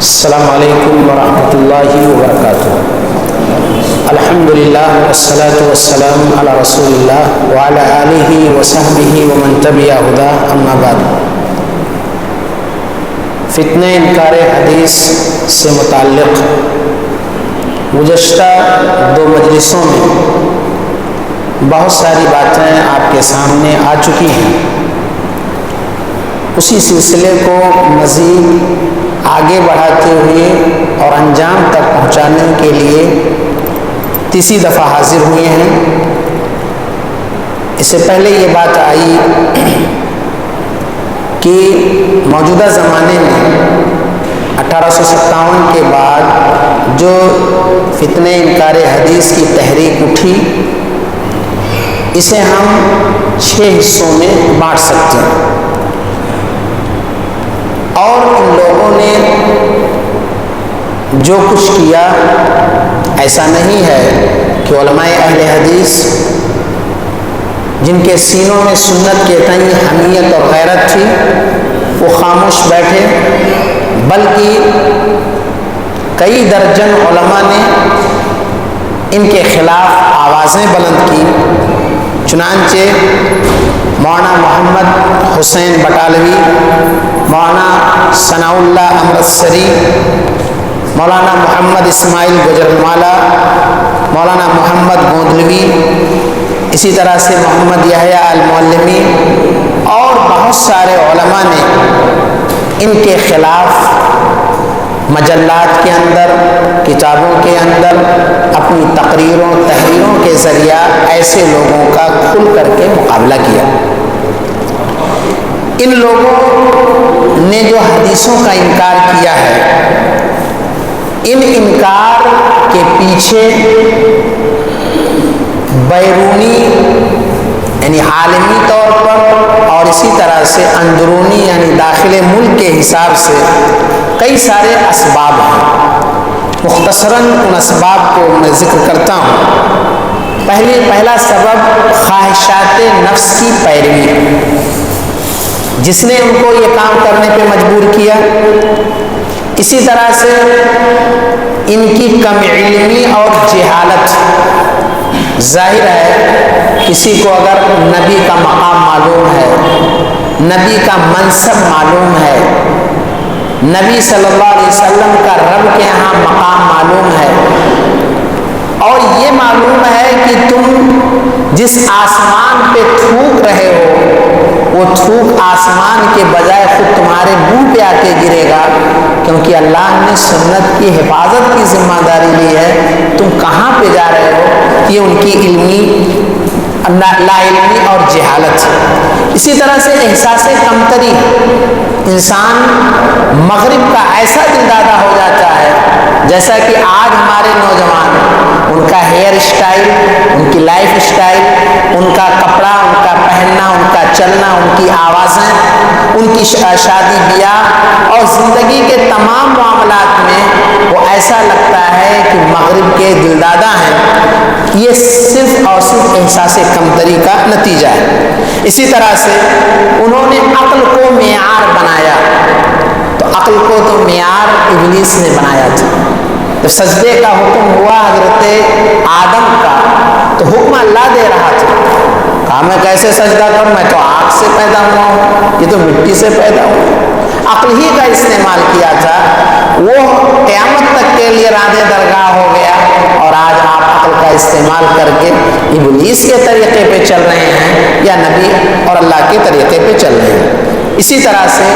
السلام علیکم ورحمۃ اللہ وبرکاتہ۔ الحمدللہ والصلاة والسلام علی رسول اللہ وعلی آلہ وصحبہ ومن تبع ہداہ، اما بعد۔ فتنہ انکار حدیث سے متعلق گزشتہ 2 مجلسوں میں بہت ساری باتیں آپ کے سامنے آ چکی ہیں۔ اسی سلسلے کو مزید آگے بڑھاتے ہوئے اور انجام تک پہنچانے کے لیے تیسری دفعہ حاضر ہوئے ہیں۔ اس سے پہلے یہ بات آئی کہ موجودہ زمانے میں 1857 کے بعد جو فتنہ انکار حدیث کی تحریک اٹھی، اسے ہم 6 حصوں میں بانٹ سکتے ہیں، اور ان لوگوں نے جو کچھ کیا ایسا نہیں ہے کہ علماء اہل حدیث جن کے سینوں میں سنت کے تئیں حمیت اور غیرت تھی وہ خاموش بیٹھے، بلکہ کئی درجن علماء نے ان کے خلاف آوازیں بلند کی۔ چنانچہ مولانا محمد حسین بٹالوی، مولانا ثناء اللہ امرتسری، مولانا محمد اسماعیل گجرانوالہ، مولانا محمد گوندلوی، اسی طرح سے محمد یحییٰ المعلمی اور بہت سارے علماء نے ان کے خلاف مجلات کے اندر، کتابوں کے اندر اپنی تقریروں تحریروں کے ذریعہ ایسے لوگوں کا کھل کر کے مقابلہ کیا۔ ان لوگوں نے جو حدیثوں کا انکار کیا ہے، ان انکار کے پیچھے بیرونی یعنی عالمی طور پر اور اسی طرح سے اندرونی یعنی داخل ملک کے حساب سے کئی سارے اسباب ہیں۔ مختصراً ان اسباب کو میں ذکر کرتا ہوں۔ پہلا سبب خواہشات نفس کی پیروی، جس نے ان کو یہ کام کرنے پہ مجبور کیا۔ اسی طرح سے ان کی کم علمی اور جہالت، ظاہر ہے کسی کو اگر نبی کا مقام معلوم ہے، نبی کا منصب معلوم ہے، نبی صلی اللہ علیہ وسلم کا رب کے یہاں مقام معلوم ہے، اور یہ معلوم ہے کہ تم جس آسمان پہ تھوک رہے ہو وہ تھوک آسمان کے بجائے خود تمہارے منہ پہ آ کے گرے گا، کیونکہ اللہ نے سنت کی حفاظت کی ذمہ داری لی ہے، تم کہاں پہ جا رہے ہو؟ یہ ان کی علمی لا علمی اور جہالت۔ اسی طرح سے احساس کمتری، انسان مغرب کا ایسا دل دادا ہو جاتا ہے، جیسا کہ آج ہمارے نوجوان، ان کا ہیئر اسٹائل، ان کی لائف اسٹائل، ان کا کپڑا، ان کا پہننا، ان کا چلنا، ان کی آوازیں، ان کی شادی بیاہ اور زندگی کے تمام معاملات میں وہ ایسا لگتا ہے کہ مغرب کے دل دادا ہیں۔ یہ صرف اور صرف احساس کمتری کا نتیجہ ہے۔ اسی طرح سے انہوں نے عقل کو معیار بنایا، تو عقل کو تو معیار ابلیس نے بنایا تھا۔ جب سجدے کا حکم ہوا حضرت آدم کا، تو حکم اللہ دے رہا تھا، کہا میں کیسے سجدہ کروں، میں تو آگ سے پیدا ہوا ہوں، یہ تو مٹی سے پیدا ہوا۔ عقل ہی کا استعمال کیا تھا، وہ قیامت تک کے لیے راندے درگاہ ہو گیا، اور آج آپ عقل کا استعمال کر کے ابلیس کے طریقے پہ چل رہے ہیں یا نبی اور اللہ کے طریقے پہ چل رہے ہیں۔ اسی طرح سے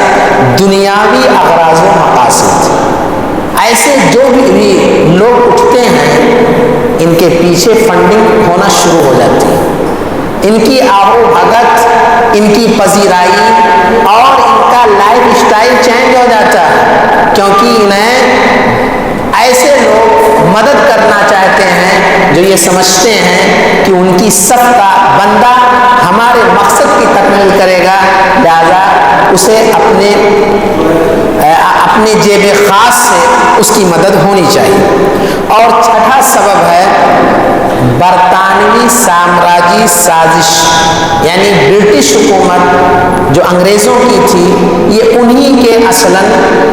دنیاوی اغراض و مقاصد، ایسے جو بھی لوگ اٹھتے ہیں ان کے پیچھے فنڈنگ ہونا شروع ہو جاتی ہے، ان کی آب و بھگت، ان کی پذیرائی اور ان کا لائف اسٹائل چینج ہو جاتا ہے، کیونکہ انہیں ایسے لوگ مدد کرنا چاہتے ہیں جو یہ سمجھتے ہیں کہ ان کی صف کا بندہ ہمارے مقصد کی تکمیل کرے گا، لہذا اسے اپنے جیب خاص سے اس کی مدد ہونی چاہیے۔ اور چھٹا سبب ہے برطانوی سامراجی سازش، یعنی برٹش حکومت جو انگریزوں کی تھی یہ انہی کے اصلاً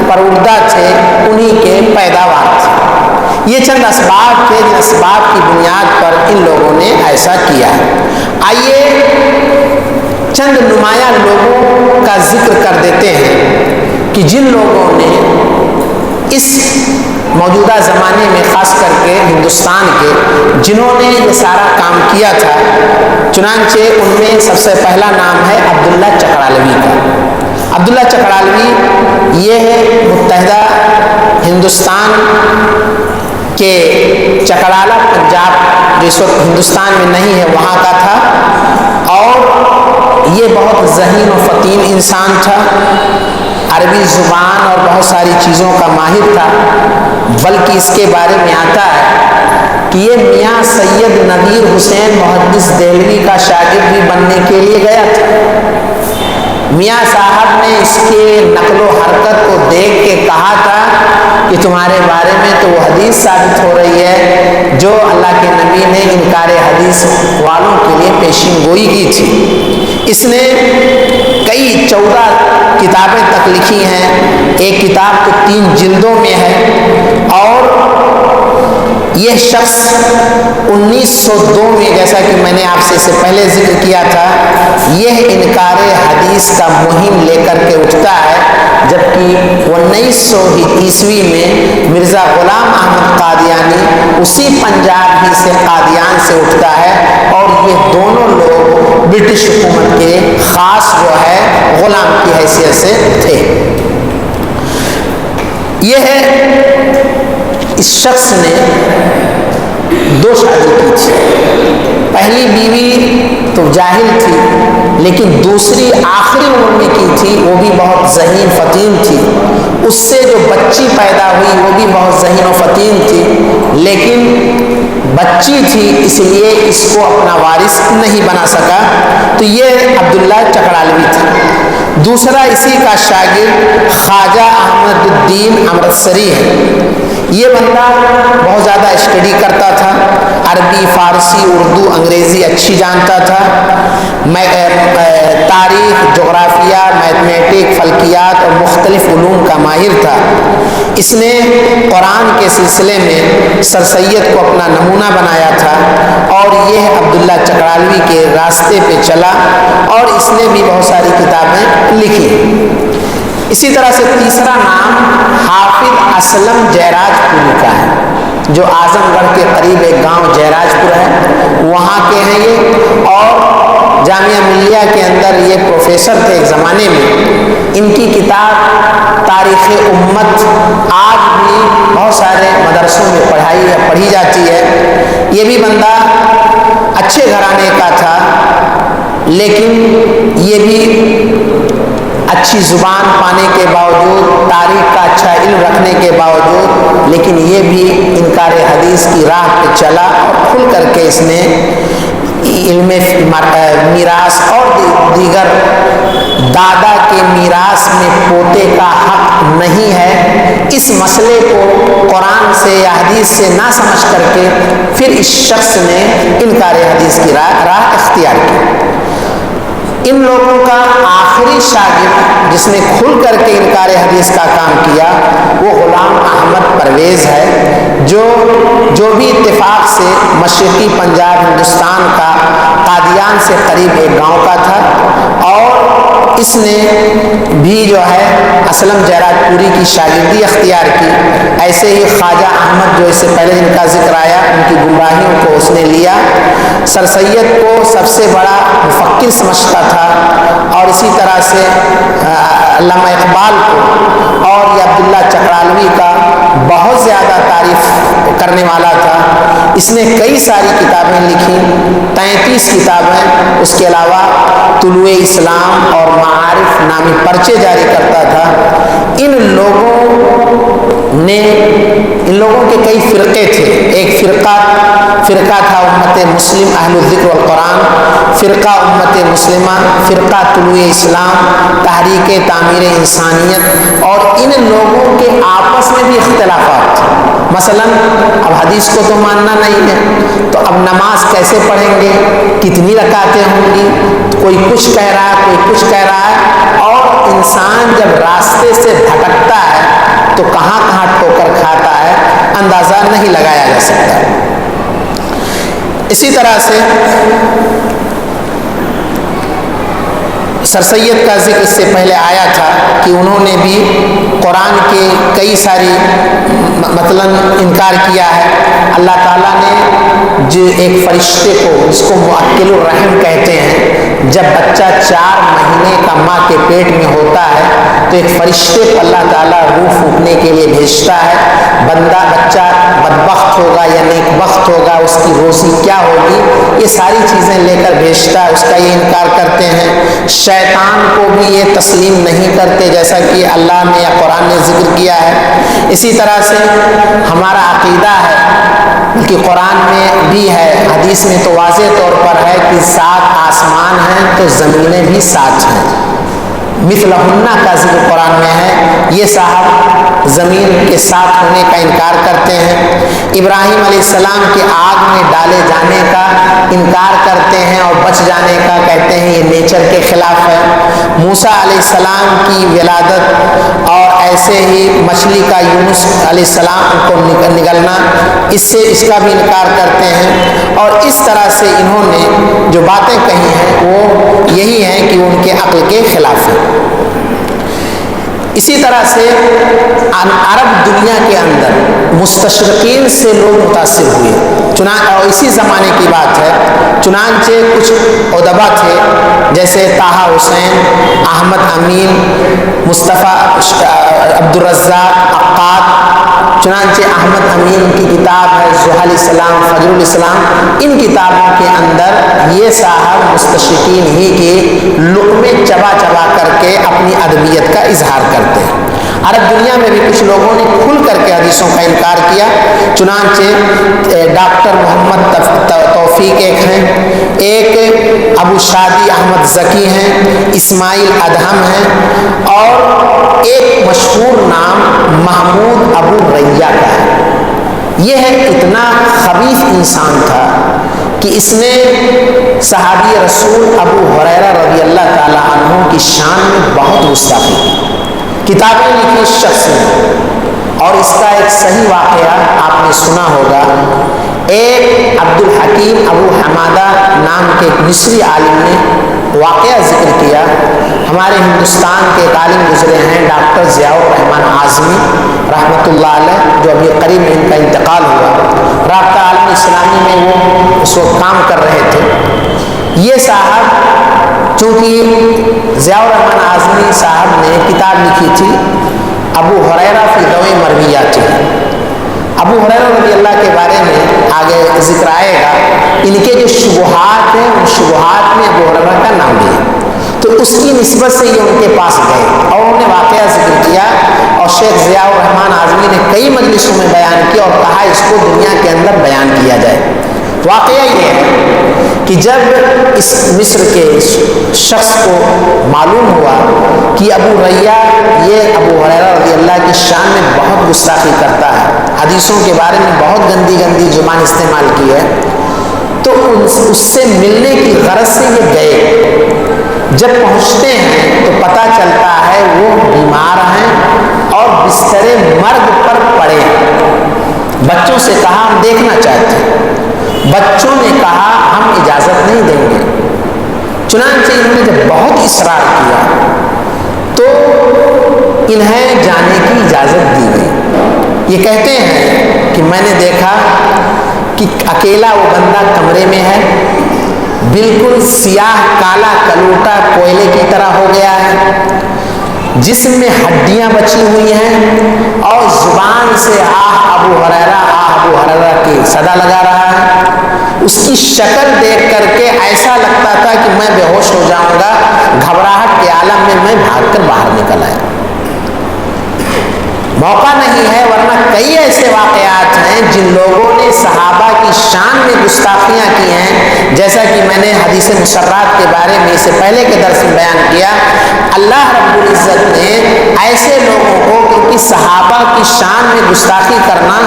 پروردہ تھے، انہی کے پیداوار تھے۔ یہ چند اسباب تھے جن اسباب کی بنیاد پر ان لوگوں نے ایسا کیا ہے۔ آئیے چند نمایاں لوگوں کا ذکر کر دیتے ہیں کہ جن لوگوں نے اس موجودہ زمانے میں خاص کر کے ہندوستان کے جنہوں نے یہ سارا کام کیا تھا، چنانچہ ان میں سب سے پہلا نام ہے عبداللہ چکرالوی کا۔ عبداللہ چکرالوی یہ ہے متحدہ ہندوستان کے چکرالا پنجاب جو اس وقت ہندوستان میں نہیں ہے وہاں کا تھا، اور یہ بہت ذہین و فطین انسان تھا، عربی زبان اور بہت ساری چیزوں کا ماہر تھا، بلکہ اس کے بارے میں آتا ہے کہ یہ میاں سید نذیر حسین محدث دہلوی کا شاگرد بھی بننے کے لیے گیا تھا۔ میاں صاحب نے اس کے نقل و حرکت کو دیکھ کے کہا تھا کہ تمہارے بارے میں تو وہ حدیث ثابت ہو رہی ہے جو اللہ کے نبی نے انکار حدیث والوں کے لیے پیشین گوئی کی تھی۔ اس نے کئی 14 کتابیں تک لکھی ہیں، ایک کتاب تو 3 جلدوں میں ہے، اور یہ شخص 1902 میں، جیسا کہ میں نے آپ سے اس سے پہلے ذکر کیا تھا، یہ انکار حدیث کا مہم لے کر کے اٹھتا ہے، جبکہ 1900 میں مرزا غلام احمد قادیانی اسی پنجاب ہی سے قادیان سے اٹھتا ہے، اور یہ دونوں لوگ برٹش حکومت کے خاص جو ہے غلام کی حیثیت سے تھے۔ یہ ہے اس شخص نے 2 شادی کی تھی۔ پہلی بیوی تو جاہل تھی، لیکن دوسری آخری عمر میں کی تھی، وہ بھی بہت ذہین فطین تھی۔ اس سے جو بچی پیدا ہوئی وہ بھی بہت ذہین و فطین تھی، لیکن بچی تھی اس لیے اس کو اپنا وارث نہیں بنا سکا، تو یہ عبداللہ چکرالوی تھا۔ دوسرا اسی کا شاگرد خواجہ احمد الدین امرتسری ہے۔ یہ بندہ بہت زیادہ اسٹڈی کرتا تھا، عربی، فارسی، اردو، انگریزی اچھی جانتا تھا، تاریخ، جغرافیہ، میتھمیٹک، فلکیات اور مختلف علوم کا ماہر تھا۔ اس نے قرآن کے سلسلے میں سر سید کو اپنا نمونہ بنایا تھا، اور یہ عبداللہ چکرالوی کے راستے پہ چلا، اور اس نے بھی بہت ساری کتابیں لکھی۔ اسی طرح سے تیسرا نام حافظ اسلم جیراج پوری کا ہے، جو اعظم گڑھ کے قریب ایک گاؤں جیراج پور ہے، وہاں کے ہیں یہ، اور جامعہ ملیہ کے اندر یہ پروفیسر تھے ایک زمانے میں۔ ان کی کتاب تاریخ امت آج بھی بہت سارے مدرسوں میں پڑھی جاتی ہے۔ یہ بھی بندہ اچھے گھرانے کا تھا، لیکن یہ بھی اچھی زبان پانے کے باوجود، تاریخ کا اچھا علم رکھنے کے باوجود، لیکن یہ بھی انکار حدیث کی راہ پہ چلا، اور کھل کر کے اس نے علم میراث اور دیگر دادا کے میراث میں پوتے کا حق نہیں ہے، اس مسئلے کو قرآن سے یا حدیث سے نہ سمجھ کر کے پھر اس شخص نے انکار حدیث کی راہ اختیار کی۔ ان لوگوں کا آخری شاگرد جس نے کھل کر کے انکار حدیث کا کام کیا وہ غلام احمد پرویز ہے، جو بھی اتفاق سے مشرقی پنجاب ہندوستان کا قادیان سے قریب ایک گاؤں کا تھا، اور اس نے بھی جو ہے اسلم جیراج پوری کی شاگردی اختیار کی۔ ایسے ہی خواجہ احمد جو اس سے پہلے جن کا ذکر آیا، ان کی گمراہیوں کو اس نے لیا، سر سید کو سب سے بڑا مفکر سمجھتا تھا، اور اسی طرح سے علامہ اقبال کو، اور یہ عبداللہ چکرالوی کا بہت زیادہ تعریف کرنے والا تھا۔ اس نے کئی ساری کتابیں لکھی، 33 کتابیں، اس کے علاوہ طلوع اسلام اور معارف نامی پرچے جاری کرتا تھا۔ ان لوگوں نے ان لوگوں کے کئی فرقے تھے. ایک فرقہ تھا امت مسلم اہل الذکر والقرآن، فرقہ امت مسلمہ، فرقہ طلوع اسلام، تحریک تعمیر انسانیت. اور ان لوگوں کے آپس میں بھی اختلافات تھے. مثلا اب حدیث کو تو ماننا نہیں ہے، تو اب نماز کیسے پڑھیں گے، کتنی رکعتیں ہوں گی، کوئی کچھ کہہ رہا ہے کوئی کچھ کہہ رہا ہے. اور انسان جب راستے سے بھٹکتا ہے تو کہاں کہاں ٹھوکر کھاتا ہے اندازہ نہیں لگایا جا سکتا. اسی طرح سے سر سید کا ذکر اس سے پہلے آیا تھا کہ انہوں نے بھی قرآن کے کئی ساری مثلا انکار کیا ہے. اللہ تعالیٰ نے جو ایک فرشتے کو، جس کو معقل الرحم کہتے ہیں، جب بچہ 4 مہینے کا ماں کے پیٹ میں ہوتا ہے تو ایک فرشتے کو اللہ تعالیٰ روح پھونکنے کے لیے بھیجتا ہے. بچہ بدبخت ہوگا یا نیک بخت ہوگا، اس کی روزی کیا ہوگی، یہ ساری چیزیں لے کر بھیجتا ہے. اس کا یہ انکار کرتے ہیں. شیطان کو بھی یہ تسلیم نہیں کرتے، جیسا کہ اللہ نے یا قرآن نے ذکر کیا ہے. اسی طرح سے ہمارا عقیدہ ہے، بلکہ قرآن میں بھی ہے، حدیث میں تو واضح طور پر ہے کہ 7 آسمان ہیں تو زمینیں بھی 7 ہیں. مثلہن کا ذکر قرآن میں ہے. یہ صاحب زمین کے ساتھ ہونے کا انکار کرتے ہیں. ابراہیم علیہ السلام کے آگ میں ڈالے جانے کا انکار کرتے ہیں اور بچ جانے کا کہتے ہیں یہ نیچر کے خلاف ہے. موسیٰ علیہ السلام کی ولادت اور ایسے ہی مچھلی کا یونس علیہ السلام کو نگلنا، اس کا بھی انکار کرتے ہیں. اور اس طرح سے انہوں نے جو باتیں کہی ہیں وہ یہی ہیں کہ ان کے عقل کے خلاف ہیں. اسی طرح سے عرب دنیا کے اندر مستشرقین سے لوگ متاثر ہوئے. اور اسی زمانے کی بات ہے، چنانچہ کچھ ادبا تھے جیسے طہ حسین، احمد امین، مصطفیٰ عبدالرزاق عقاد. چنانچہ احمد امین کی کتاب ہے زحل الاسلام فجر الاسلام. ان کتابوں کے اندر یہ صاحب مستشرقین ہی کے لقمے چبا چبا کر کے اپنی ادبیت کا اظہار کرتے ہیں. عرب دنیا میں بھی کچھ لوگوں نے کھل کر کے حدیثوں کا انکار کیا. چنانچہ ڈاکٹر محمد توفیق ایک ہیں، ایک ابو شادی احمد ذکی ہیں، اسماعیل ادہم ہیں، اور ایک مشہور نام محمود ابو ریہ کا ہے. یہ ہے اتنا خبیث انسان تھا کہ اس نے صحابی رسول ابو ہریرہ رضی اللہ تعالی عنہ کی شان میں بہت گستاخی کی. کتابیں لکھی اس شخص نے، اور اس کا ایک صحیح واقعہ آپ نے سنا ہوگا. ایک عبدالحکیم ابو حمادہ نام کے ایک مصری عالم نے واقعہ ذکر کیا. ہمارے ہندوستان کے ایک عالم گزرے ہیں ڈاکٹر ضیاء الرحمن اعظمی رحمۃ اللہ علیہ، جو ابھی قریب ان کا انتقال ہوا. رابطہ عالم اسلامی میں وہ اس وقت کام کر رہے تھے. یہ صاحب چونکہ ضیاء الرحمن اعظمی صاحب نے کتاب لکھی تھی ابو ہریرہ فی ضوء مرویات. ابو ہریرہ رضی اللہ کے بارے میں آگے ذکر آئے گا. ان کے جو شبہات ہیں ان شبہات میں ابو ہریرہ کا نام بھی ہے، تو اس کی نسبت سے یہ ان کے پاس گئے اور انہوں نے واقعہ ذکر کیا. اور شیخ ضیاء الرحمن اعظمی نے کئی مجلسوں میں بیان کیا اور کہا اس کو دنیا کے اندر بیان کیا جائے. واقعہ یہ ہے کہ جب اس مصر کے شخص کو معلوم ہوا کہ ابو ریہ یہ ابو ہریرہ رضی اللہ کی شان میں بہت گستاخی کرتا ہے، حدیثوں کے بارے میں بہت گندی گندی زبان استعمال کی ہے، تو اس سے ملنے کی غرض سے یہ گئے. جب پہنچتے ہیں تو پتہ چلتا ہے وہ بیمار ہیں اور بستر مرگ پر پڑے ہیں. بچوں سے کہا ہم دیکھنا چاہتے ہیں. بچوں نے کہا ہم اجازت نہیں دیں گے. چنانچہ انہوں نے جب بہت اصرار کیا تو انہیں جانے کی اجازت دی گئی. یہ کہتے ہیں کہ میں نے دیکھا کہ اکیلا وہ بندہ کمرے میں ہے، بالکل سیاہ کالا کلوٹا کوئلے کی طرح ہو گیا ہے، جسم میں ہڈیاں بچی ہوئی ہیں اور زبان سے آہ ابو ہریرہ کی صدا لگا رہا ہے. اس کی شکل دیکھ کر کے ایسا لگتا تھا کہ میں بے ہوش ہو جاؤں گا. گھبراہٹ کے عالم میں بھاگ کر باہر نکل آیا. موقع نہیں ہے ورنہ کئی ایسے واقعات ہیں جن لوگوں نے صحابہ کی شان میں گستاخیاں کی ہیں، جیسا کہ میں نے حدیث مسرات کے بارے میں اس سے پہلے کے درس میں بیان کیا۔ اللہ رب العزت نے ایسے لوگوں کو، کیونکہ صحابہ کی شان میں گستاخی کرنا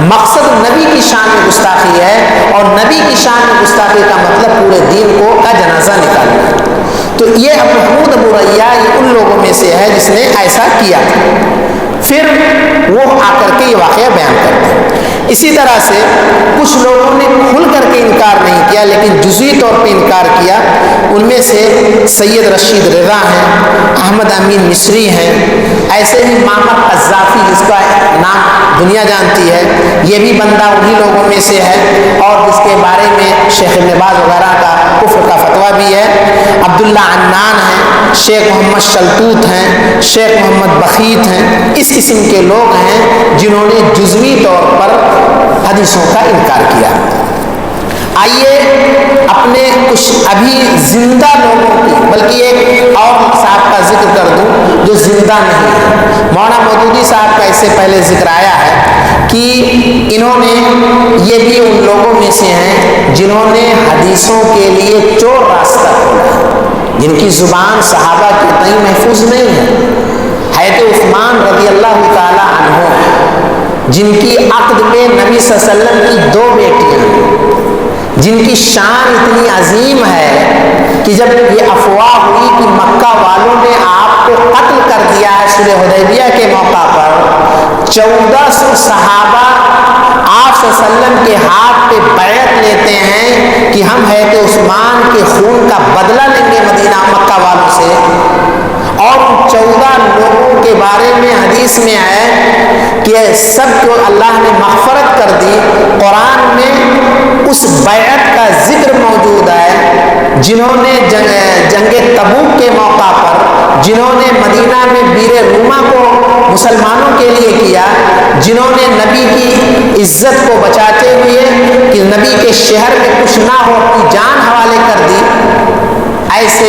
مقصد نبی کی شان میں گستاخی ہے، اور نبی کی شان میں گستاخی کا مطلب پورے دین کا جنازہ نکالنا۔ تو یہ محمود ابو ریاح یہ ان لوگوں میں سے ہے جس نے ایسا کیا تھا۔ پھر وہ آ کر کے یہ واقعہ بیان کرتے ہیں۔ اسی طرح سے کچھ لوگوں نے کھل کر کے انکار نہیں کیا لیکن جزوی طور پہ انکار کیا۔ ان میں سے سید رشید رضا ہیں، احمد امین مصری ہیں، ایسے ہی معمر قذافی جس کا نام دنیا جانتی ہے، یہ بھی بندہ انہی لوگوں میں سے ہے، اور جس کے بارے میں شیخ ابن باز وغیرہ کا کفر کا فتویٰ بھی ہے۔ عبداللہ عنان ہیں، شیخ محمد شلتوت ہیں، شیخ محمد بخیت ہیں، اس قسم کے لوگ ہیں جنہوں نے جزوی طور پر حدیثوں کا انکار کیا۔ آئیے اپنے کچھ ابھی زندہ لوگوں کی، بلکہ ایک اور صاحب کا ذکر کر دوں جو زندہ نہیں ہے۔ مولانا مودودی صاحب کا اس سے پہلے ذکر آیا ہے کہ انہوں نے، یہ بھی ان لوگوں میں سے ہیں جنہوں نے حدیثوں کے لیے چور راستہ کھولا، جن کی زبان صحابہ کے تئیں محفوظ نہیں ہے۔ حضرت عثمان رضی اللہ تعالی عنہ، جن کی عقد میں نبی صلی اللہ علیہ وسلم کی 2 بیٹیاں ہیں، جن کی شان اتنی عظیم ہے کہ جب یہ افواہ ہوئی کہ مکہ والوں نے آپ کو قتل کر دیا ہے صلح حدیبیہ کے موقع پر، 1400 صحابہ آپ صلی اللہ علیہ وسلم کے ہاتھ پہ بیعت لیتے ہیں کہ ہم حضرت عثمان کے خون کا بدلہ لیں گے مدینہ مکہ والوں سے، اور 14 لوگوں کے بارے میں حدیث میں ہے کہ سب کو اللہ نے مغفرت کر دی۔ قرآن میں اس بیعت کا ذکر موجود ہے جنہوں نے جنگ تبوک کے موقع پر، جنہوں نے مدینہ میں بیر روما کو مسلمانوں کے لیے کیا، جنہوں نے نبی کی عزت کو بچاتے ہوئے کہ نبی کے شہر میں کچھ نہ ہو اپنی جان حوالے کر دی۔ ایسے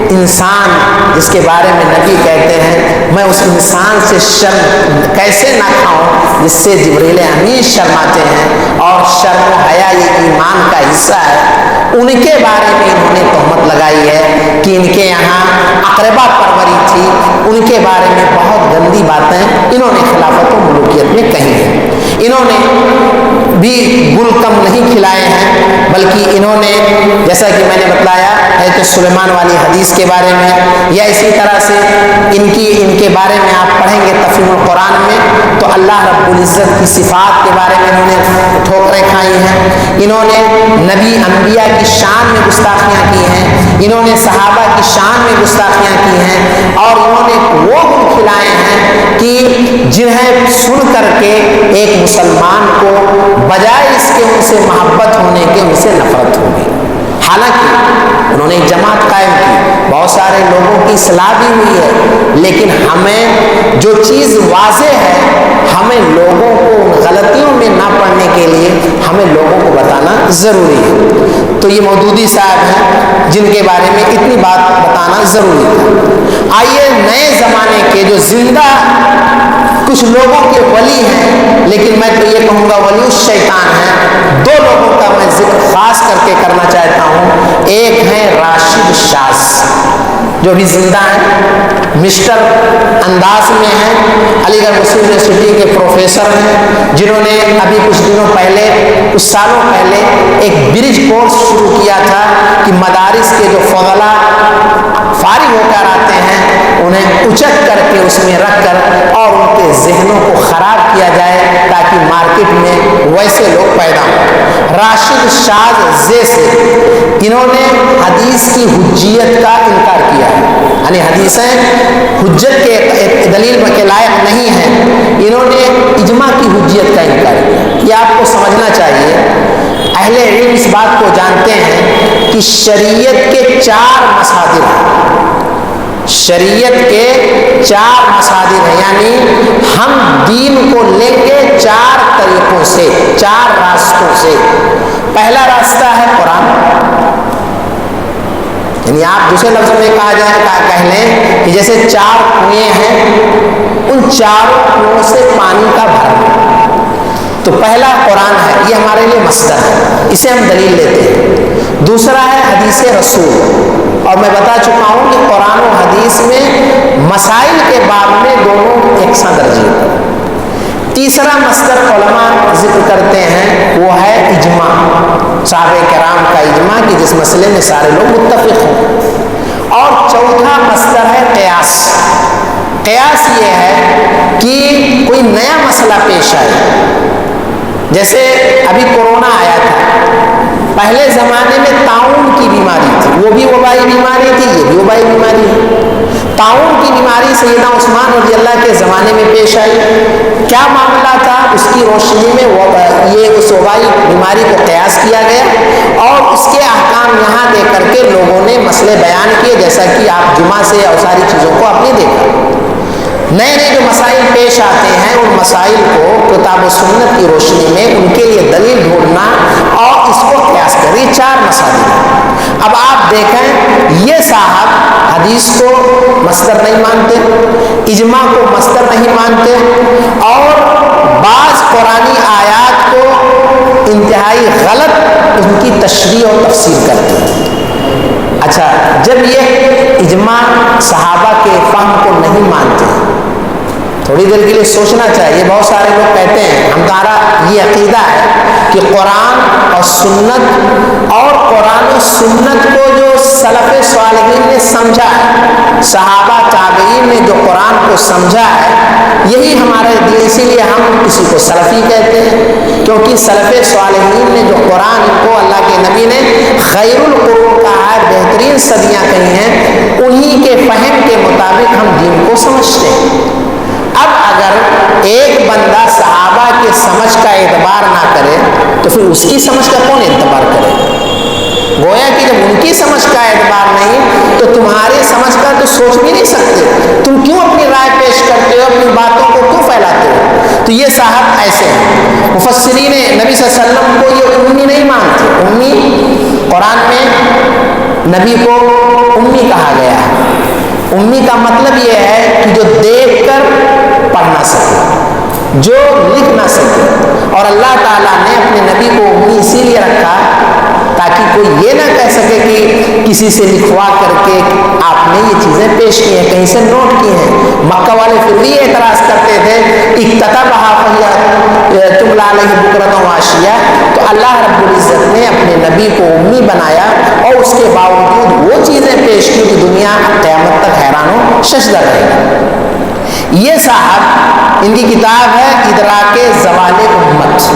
انسان جس کے بارے میں نبی کہتے ہیں میں اس انسان سے شرم کیسے نہ کھاؤں جس سے جبریل امین شرماتے ہیں، اور شرم و حیا یہ ایمان کا حصہ ہے، ان کے بارے میں انہوں نے تہمت لگائی ہے کہ ان کے یہاں اقربا پروری تھی، ان کے بارے میں بہت گندی باتیں انہوں نے خلافت و ملوکیت میں کہی ہیں۔ انہوں نے بھی گل کم نہیں کھلائے ہیں، بلکہ انہوں نے جیسا کہ میں نے بتلایا حضرت سلیمان والی حدیث کے بارے میں، یا اسی طرح سے ان کے بارے میں آپ پڑھیں گے تفہیم القرآن میں تو اللہ رب العزت کی صفات کے بارے میں انہوں نے ٹھوکریں کھائی ہیں، انہوں نے نبی انبیاء کی شان میں گستاخیاں کی ہیں، انہوں نے صحابہ کی شان میں گستاخیاں کی ہیں، اور انہوں نے وہ گل کھلائے ہیں کہ جنہیں سن کر کے ایک مسلمان کو بجائے اس کے ان سے محبت ہونے کے ان سے نفرت ہوگی۔ حالانکہ انہوں نے ایک جماعت قائم کی، بہت سارے لوگوں کی اصلاح بھی ہوئی ہے، لیکن ہمیں جو چیز واضح ہے ہمیں لوگوں کو ان غلطیوں میں نہ پڑنے کے لیے ہمیں لوگوں کو بتانا ضروری ہے۔ تو یہ مودودی صاحب ہیں جن کے بارے میں اتنی بات بتانا ضروری تھا۔ آئیے نئے زمانے کے جو زندہ کچھ لوگوں کے ولی ہیں، لیکن میں تو یہ کہوں گا ولی الشیطان ہیں، 2 لوگوں کا میں ذکر خاص کر کے کرنا چاہتا ہوں۔ ایک ہے راشد شاذ جو بھی زندہ ہیں، مسٹر انداز میں ہیں، علی گڑھ مسلم یونیورسٹی کے پروفیسر ہیں، جنہوں نے ابھی کچھ دنوں پہلے، کچھ سالوں پہلے ایک برج کورس شروع کیا تھا کہ مدارس کے جو فضلاء فارغ ہو کر آتے ہیں انہیں اچک کر کے اس میں رکھ کر اور ان کے ذہنوں کو خراب کیا جائے تاکہ مارکیٹ میں ویسے لوگ پیدا ہوں۔ راشد شاذ سے انہوں نے حدیث کی حجیت کا انکار کیا ہے، یعنی حدیثیں حجت کے دلیل کے لائق نہیں ہیں، انہوں نے اجماع کی حجیت کا انکار کیا۔ یہ آپ کو سمجھنا چاہیے، اہل علم اس بات کو جانتے ہیں کہ شریعت کے 4 مصادر ہیں، شریعت کے 4 مصادر ہیں، یعنی ہم دین کو لیں گے 4 طریقوں سے، 4 راستوں سے۔ پہلا راستہ ہے قرآن، یعنی آپ دوسرے لفظ میں کہہ لیں کہ جیسے 4 کنویں ہیں، ان 4 کنووں سے پانی کا بھرنا. تو پہلا قرآن ہے، یہ ہمارے لیے مصدر ہے، اسے ہم دلیل لیتے ہیں. دوسرا ہے حدیث رسول، اور میں بتا چکا ہوں کہ قرآن و حدیث میں مسائل کے باب میں دونوں یکساں درجے. تیسرا مصدر علماء ذکر کرتے ہیں وہ ہے اجماع، صحابہ کرام کا اجماع کہ جس مسئلے میں سارے لوگ متفق ہوں. اور چوتھا مصدر ہے قیاس. قیاس یہ ہے کہ کوئی نیا مسئلہ پیش آئے، جیسے ابھی کورونا آیا تھا، پہلے زمانے میں طاعون کی بیماری تھی، وہ بھی وبائی بیماری تھی، یہ بھی وبائی بیماری ہے. طاعون کی بیماری سیدنا عثمان رضی اللہ کے زمانے میں پیش آئی. کیا معاملہ تھا؟ اس کی روشنی میں یہ اس وبائی بیماری کو قیاس کیا گیا اور اس کے احکام یہاں دے کر کے لوگوں نے مسئلے بیان کیے، جیسا کہ آپ جمعہ سے اور ساری چیزوں کو آپ نے دیکھا. نئے نئے جو مسائل پیش آتے ہیں ان مسائل کو کتاب و سنت کی روشنی میں ان کے لیے دلیل ڈھونڈنا اور اس کو قیاس کریں، 4 مسائل ہیں. اب آپ دیکھیں یہ صاحب حدیث کو مصدر نہیں مانتے، اجماع کو مصدر نہیں مانتے، اور بعض قرآنی آیات کو انتہائی غلط ان کی تشریح اور تفسیر کرتے ہیں. اچھا، جب یہ اجماع صحابہ کے فہم کو نہیں مانتے، تھوڑی دیر کے لیے سوچنا چاہیے. بہت سارے لوگ کہتے ہیں ہمارا یہ عقیدہ ہے کہ قرآن اور سنت، اور قرآن و سنت کو جو سلف صالحین نے سمجھا ہے، صحابہ تابعین نے جو قرآن کو سمجھا ہے، یہی ہمارے دین. اسی لیے ہم کسی کو سلفی کہتے ہیں، کیونکہ سلف صالحین نے جو قرآن کو اللہ کے نبی نے خیر القرون کہا ہے، بہترین صدیاں کہی ہیں، انہی کے فہم کے مطابق ہم دین کو سمجھتے ہیں. اب اگر ایک بندہ صحابہ کے سمجھ کا اعتبار نہ کرے تو پھر اس کی سمجھ کا کون اعتبار کرے؟ گویا کہ جب ان کی سمجھ کا اعتبار نہیں تو تمہاری سمجھ کا تو سوچ بھی نہیں سکتے. تم کیوں اپنی رائے پیش کرتے ہو، اپنی باتوں کو کیوں پھیلاتے ہو؟ تو یہ صاحب ایسے ہیں. مفسرین نبی صلی اللہ علیہ وسلم کو یہ امی نہیں مانتے. امی، قرآن میں نبی کو امی کہا گیا ہے. امی کا مطلب یہ ہے کہ جو دیکھ کر پڑھ نہ سکے، جو لکھ نہ سکے. اور اللہ تعالیٰ نے اپنے نبی کو امی اسی لیے رکھا تاکہ کوئی یہ نہ کہہ سکے کہ کسی سے لکھوا کر کے آپ نے یہ چیزیں پیش کی ہیں، کہیں سے نوٹ کی ہیں. مکہ والے پھر بھی اعتراض کرتے تھے اکتتبھا فہی تملی علیہ بکرۃ وعشیہ. تو اللہ رب العزت نے اپنے نبی کو امی بنایا اور اس کے باوجود وہ چیزیں پیش کی کہ دنیا قیامت تک حیران و ششدر رہے گی. یہ صاحب ان کی کتاب ہے ادراک زوال امت.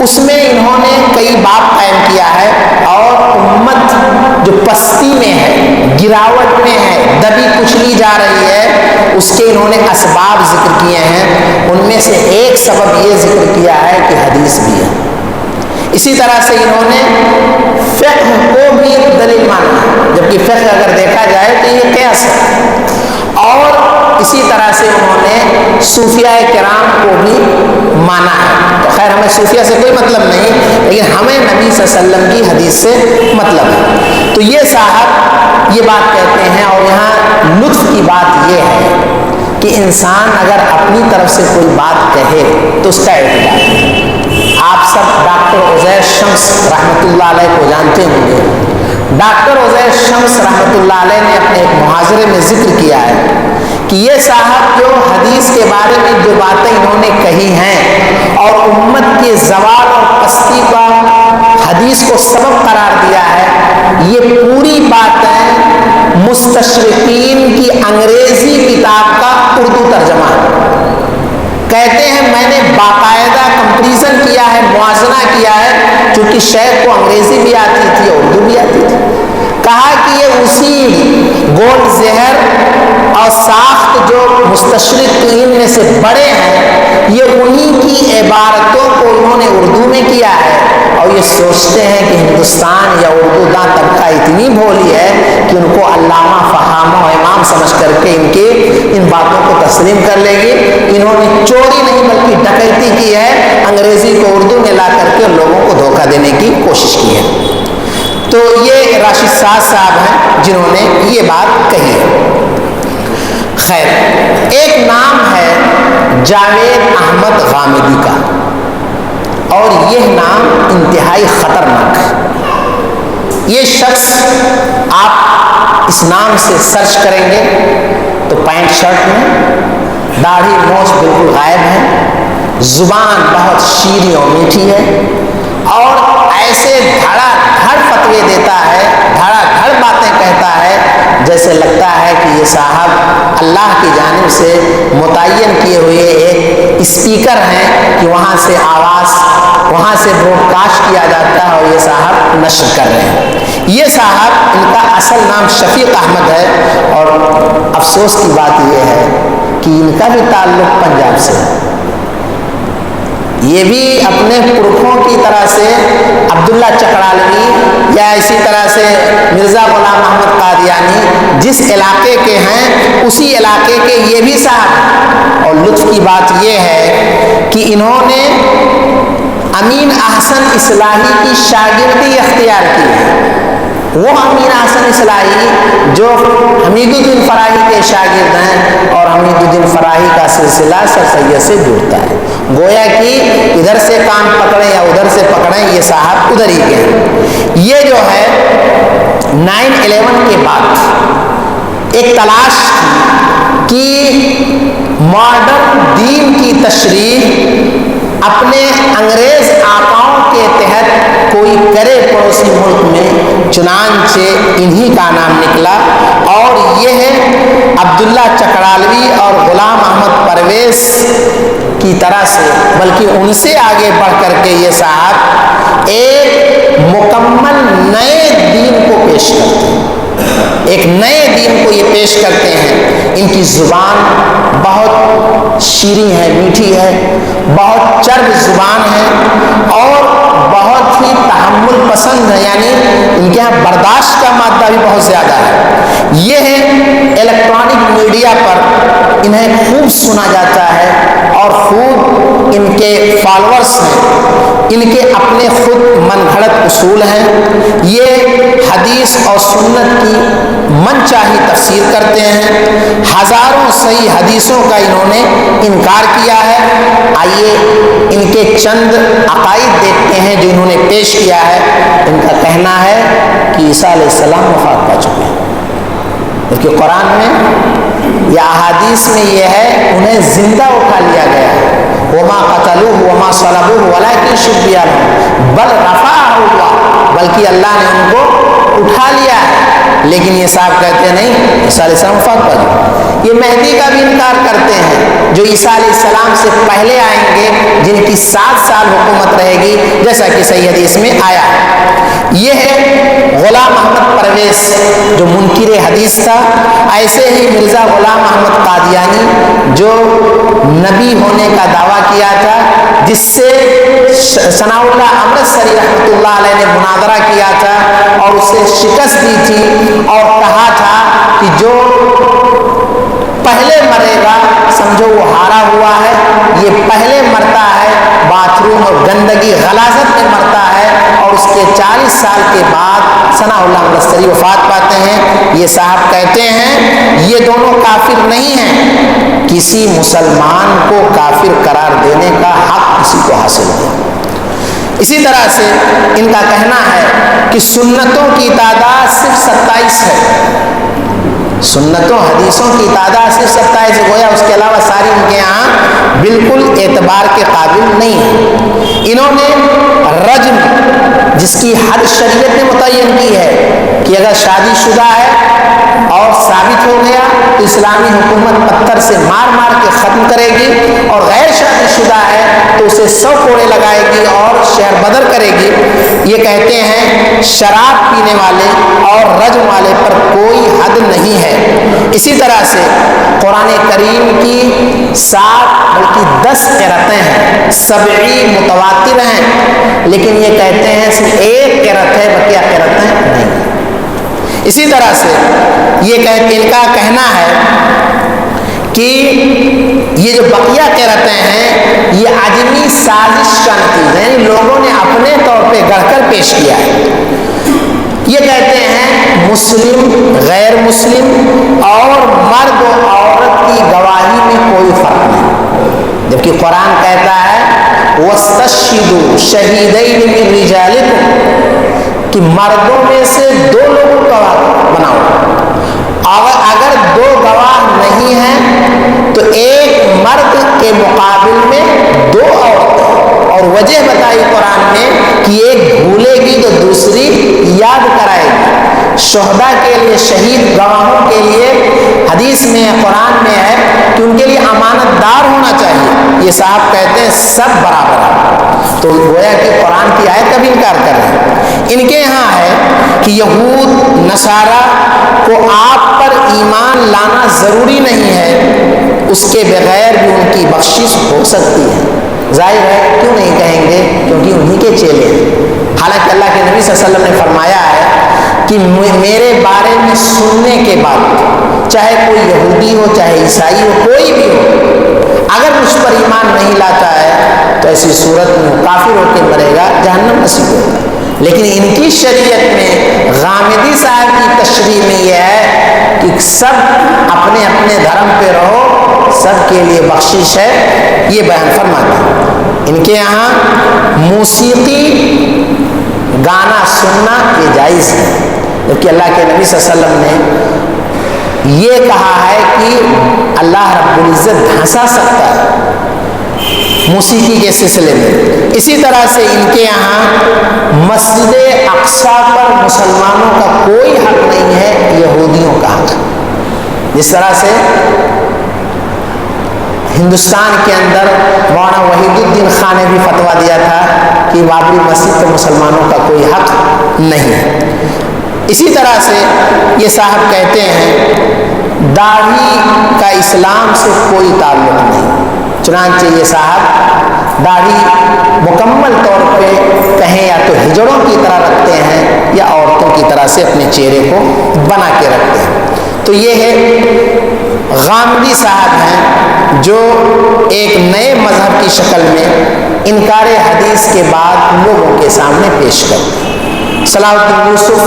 اس میں انہوں نے کئی باب قائم کیا ہے اور امت جو پستی میں ہے، گراوٹ میں ہے، دبی کچلی جا رہی ہے، اس کے انہوں نے اسباب ذکر کیے ہیں. ان میں سے ایک سبب یہ ذکر کیا ہے کہ حدیث بھی ہے. اسی طرح سے انہوں نے فقہ کو بھی دلیل مانا، جبکہ فقہ اگر دیکھا جائے تو یہ قیاس ہے. اور اسی طرح سے انہوں نے صوفیاء کرام کو بھی مانا ہے. تو خیر ہمیں صوفیہ سے کوئی مطلب نہیں، لیکن ہمیں نبی صلی اللہ علیہ وسلم کی حدیث سے مطلب ہے. تو یہ صاحب یہ بات کہتے ہیں. اور یہاں لطف کی بات یہ ہے کہ انسان اگر اپنی طرف سے کوئی بات کہے تو اس کا اعتبار. آپ سب ڈاکٹر عزیر شمس رحمۃ اللہ علیہ کو جانتے ہوں گے. ڈاکٹر عزیر شمس رحمۃ اللہ علیہ نے اپنے ایک محاضرے میں ذکر کیا ہے کہ یہ صاحب جو حدیث کے بارے میں جو باتیں انہوں نے کہی ہیں اور امت کے زوال اور پستی کا حدیث کو سبب قرار دیا ہے، یہ پوری باتیں مستشرقین کی انگریزی کتاب کا اردو ترجمہ ہے. کہتے ہیں میں نے باقاعدہ کمپریزن کیا ہے، موازنہ کیا ہے، چونکہ شیخ کو انگریزی بھی آتی تھی اور اردو بھی آتی تھی. کہا کہ یہ اسی گول زہر اور ساخت جو مستشرقین میں سے بڑے ہیں، یہ انہی کی عبارتوں کو انہوں نے اردو میں کیا ہے اور یہ سوچتے ہیں کہ ہندوستان یا اردو داں طبقہ اتنی بھولی ہے کہ ان کو علامہ فہامہ و امام سمجھ کر کے ان باتوں کو تسلیم کر لے گی. انہوں نے چوری نہیں بلکہ ڈکیتی کی ہے، انگریزی کو اردو میں لا کر کے لوگوں کو دھوکہ دینے کی کوشش کی ہے. تو یہ راشد سعد صاحب ہیں جنہوں نے یہ بات کہی ہے. خیر، ایک نام ہے جاوید احمد غامدی کا، اور یہ نام انتہائی خطرناک ہے۔ یہ شخص، آپ اس نام سے سرچ کریں گے تو پینٹ شرٹ میں، داڑھی مونچھ بالکل غائب ہے، زبان بہت شیریں اور میٹھی ہے، اور ایسے دھڑا دھڑ فتوے دیتا ہے، دھڑا دھڑ باتیں کہتا ہے، جیسے لگتا ہے کہ یہ صاحب اللہ کی جانب سے متعین کیے ہوئے ایک اسپیکر ہیں کہ وہاں سے آواز، وہاں سے براڈ کاسٹ کیا جاتا ہے اور یہ صاحب نشر کر رہے ہیں۔ یہ صاحب، ان کا اصل نام شفیق احمد ہے، اور افسوس کی بات یہ ہے کہ ان کا بھی تعلق پنجاب سے ہے۔ یہ بھی اپنے پرکھوں کی طرح سے عبداللہ چکرالوی یا اسی طرح سے مرزا غلام احمد قادیانی جس علاقے کے ہیں اسی علاقے کے یہ بھی صاحب۔ اور لطف کی بات یہ ہے کہ انہوں نے امین احسن اصلاحی کی شاگردی اختیار کی ہے۔ وہ امین احسن اصلاحی جو حمید الدین فراہی کے شاگرد ہیں، اور حمید الدین فراہی کا سلسلہ سر سید سے جڑتا ہے، گویا کہ ادھر سے کان پکڑیں یا ادھر سے پکڑیں، یہ صاحب ادھر ہی کے ہیں۔ یہ جو ہے 9/11 کے بعد ایک تلاش کی ماڈرن دین کی تشریح اپنے انگریز آقاؤں کے تحت کوئی کرے پڑوسی ملک میں، چنانچہ انہی کا نام نکلا، اور یہ ہے عبداللہ چکرالوی اور غلام احمد پرویز کی طرح سے، بلکہ ان سے آگے بڑھ کر کے یہ صاحب ایک مکمل نئے دین کو پیش کرتے ہیں، ایک نئے دین کو یہ پیش کرتے ہیں۔ ان کی زبان بہت شیریں ہے، میٹھی ہے، بہت چرب زبان ہے، اور بہت ہی تحمل پسند ہے، یعنی ان کے یہاں برداشت کا مادہ بھی بہت زیادہ ہے۔ یہ ہے الیکٹرانک میڈیا پر انہیں خوب سنا جاتا ہے، اور خوب ان کے فالورز ہیں، ان کے اپنے خود من گھڑت اصول ہیں۔ یہ حدیث اور سنت کی من چاہی تفسیر کرتے ہیں، ہزاروں صحیح حدیثوں کا انہوں نے انکار کیا ہے۔ آئیے ان کے چند عقائد دیکھتے ہیں جو انہوں نے پیش کیا ہے۔ ان کا کہنا ہے کہ عیسیٰ علیہ السلام وفات پا چکے ہیں، کیونکہ قرآن میں یا احادیث میں یہ ہے انہیں زندہ اٹھا لیا گیا ہے، وما قتلوه وما صلبوه ولكن شبه لهم بل رفعه الله، بلکہ اللہ نے ان کو اٹھا لیا ہے۔ لیکن یہ صاحب کہتے ہیں نہیں، عیسیٰ علیہ السلام وفات پا چکے۔ یہ مہدی کا بھی انکار کرتے ہیں، جو عیسیٰ علیہ السلام سے پہلے آئیں گے، جن کی 7 سال حکومت رہے گی، جیسا کہ صحیح حدیث میں آیا ہے۔ یہ ہے غلام احمد پرویز جو منکر حدیث تھا۔ ایسے ہی مرزا غلام احمد قادیانی جو نبی ہونے کا دعویٰ کیا تھا، جس سے ثناء اللہ امرتسری رحمۃ اللہ علیہ نے مناظرہ کیا تھا اور اسے شکست دی تھی، اور کہا تھا کہ جو پہلے مرے گا سمجھو وہ ہارا ہوا ہے، یہ پہلے مرتا ہے باتھ روم اور گندگی غلاظت میں مرتا ہے، اور اس کے 40 سال کے بعد ثناء اللہ امرتسری وفات پاتے ہیں۔ یہ صاحب کہتے ہیں یہ دونوں کافر نہیں ہیں، کسی مسلمان کو کافر قرار دینے کا حق کسی کو حاصل نہیں۔ اسی طرح سے ان کا کہنا ہے کہ سنتوں کی تعداد صرف 27 ہے، سنتوں حدیثوں کی تعداد صرف 27 ہے، گویا اس کے علاوہ ساری ان کے یہاں بالکل اعتبار کے قابل نہیں ہے۔ انہوں نے رجم، جس کی حد شریعت نے متعین کی ہے کہ اگر شادی شدہ ہے اور ثابت ہو گیا تو اسلامی حکومت پتھر سے مار مار کے ختم کرے گی، اور غیر شادی شدہ ہے تو اسے 100 کوڑے لگائے گی اور شہر بدر کرے گی۔ یہ کہتے ہیں شراب پینے والے اور رجم والے پر کوئی حد نہیں ہے۔ اسی طرح سے قرآن کریم کی 7 بلکہ 10 قرأتیں ہیں، 7 متواتر ہیں، لیکن یہ کہتے ہیں صرف ایک قرأت ہے، بقیہ قرأتیں نہیں۔ اسی طرح سے یہ ان کا کہنا ہے کہ یہ جو بقیہ قرأتیں ہیں یہ عجمی سازش کا نتیجہ ہے، یعنی لوگوں نے اپنے طور پہ گڑھ کر پیش کیا ہے۔ یہ کہتے ہیں مسلم، غیر مسلم اور مرد و عورت جبکہ قرآن کہتا ہے وَاسْتَشْهِدُوا شَهِيدَيْنِ مِن رِجَالِكُمْ کہ مردوں میں سے 2 لوگوں کو گواہ بناؤ. اگر 2 گواہ نہیں ہیں تو ایک مرد کے مقابل میں 2 عورتیں. اور وجہ بتائی قرآن نے کہ ایک بھولے گی تو دوسری یاد کرائے گی. شہداء کے لیے، شہید گواہوں کے لیے حدیث میں قرآن میں ہے کہ ان کے لیے امانت دار ہونا چاہیے. یہ صاحب کہتے ہیں سب برابر ہیں. تو گویا کہ قرآن کی آیت کا بھی انکار کر رہے ہیں. ان کے یہاں ہے کہ یہود نصارہ کو آپ پر ایمان لانا ضروری نہیں ہے، اس کے بغیر بھی ان کی بخشش ہو سکتی ہے. ظاہر ہے کیوں نہیں کہیں گے، کیونکہ انہی کے چیلے ہیں. حالانکہ اللہ کے نبی صلی اللہ علیہ وسلم نے فرمایا ہے کہ میرے بارے میں سننے کے بعد چاہے کوئی یہودی ہو، چاہے عیسائی ہو، کوئی بھی ہو، اگر مجھ پر ایمان نہیں لاتا ہے تو ایسی صورت میں کافر ہو کے مرے گا، جہنم نصیب ہوگا. لیکن ان کی شریعت میں غامدی صاحب کی تشریح میں یہ ہے کہ سب اپنے اپنے دھرم پہ رہو، سب کے لیے بخشش ہے. یہ بیان فرماتے ہیں. ان کے یہاں موسیقی گانا سننا یہ جائز ہے، جبکہ اللہ کے نبی صلی اللہ علیہ وسلم نے یہ کہا ہے کہ اللہ رب العزت دھنسا سکتا ہے موسیقی کے سلسلے میں. اسی طرح سے ان کے یہاں مسجد اقصی پر مسلمانوں کا کوئی حق نہیں ہے، یہودیوں کا حق. جس طرح سے ہندوستان کے اندر مولانا وحید الدین خان نے بھی فتویٰ دیا تھا کہ بابری مسجد پر مسلمانوں کا کوئی حق نہیں ہے. اسی طرح سے یہ صاحب کہتے ہیں داڑھی کا اسلام سے کوئی تعلق نہیں. چنانچہ یہ صاحب داڑھی مکمل طور پہ کہیں یا تو ہجڑوں کی طرح رکھتے ہیں یا عورتوں کی طرح سے اپنے چہرے کو بنا کے رکھتے ہیں. تو یہ ہے غامدی صاحب ہیں جو ایک نئے مذہب کی شکل میں انکار حدیث کے بعد لوگوں کے سامنے پیش کرتے ہیں. صلاح الدین یوسف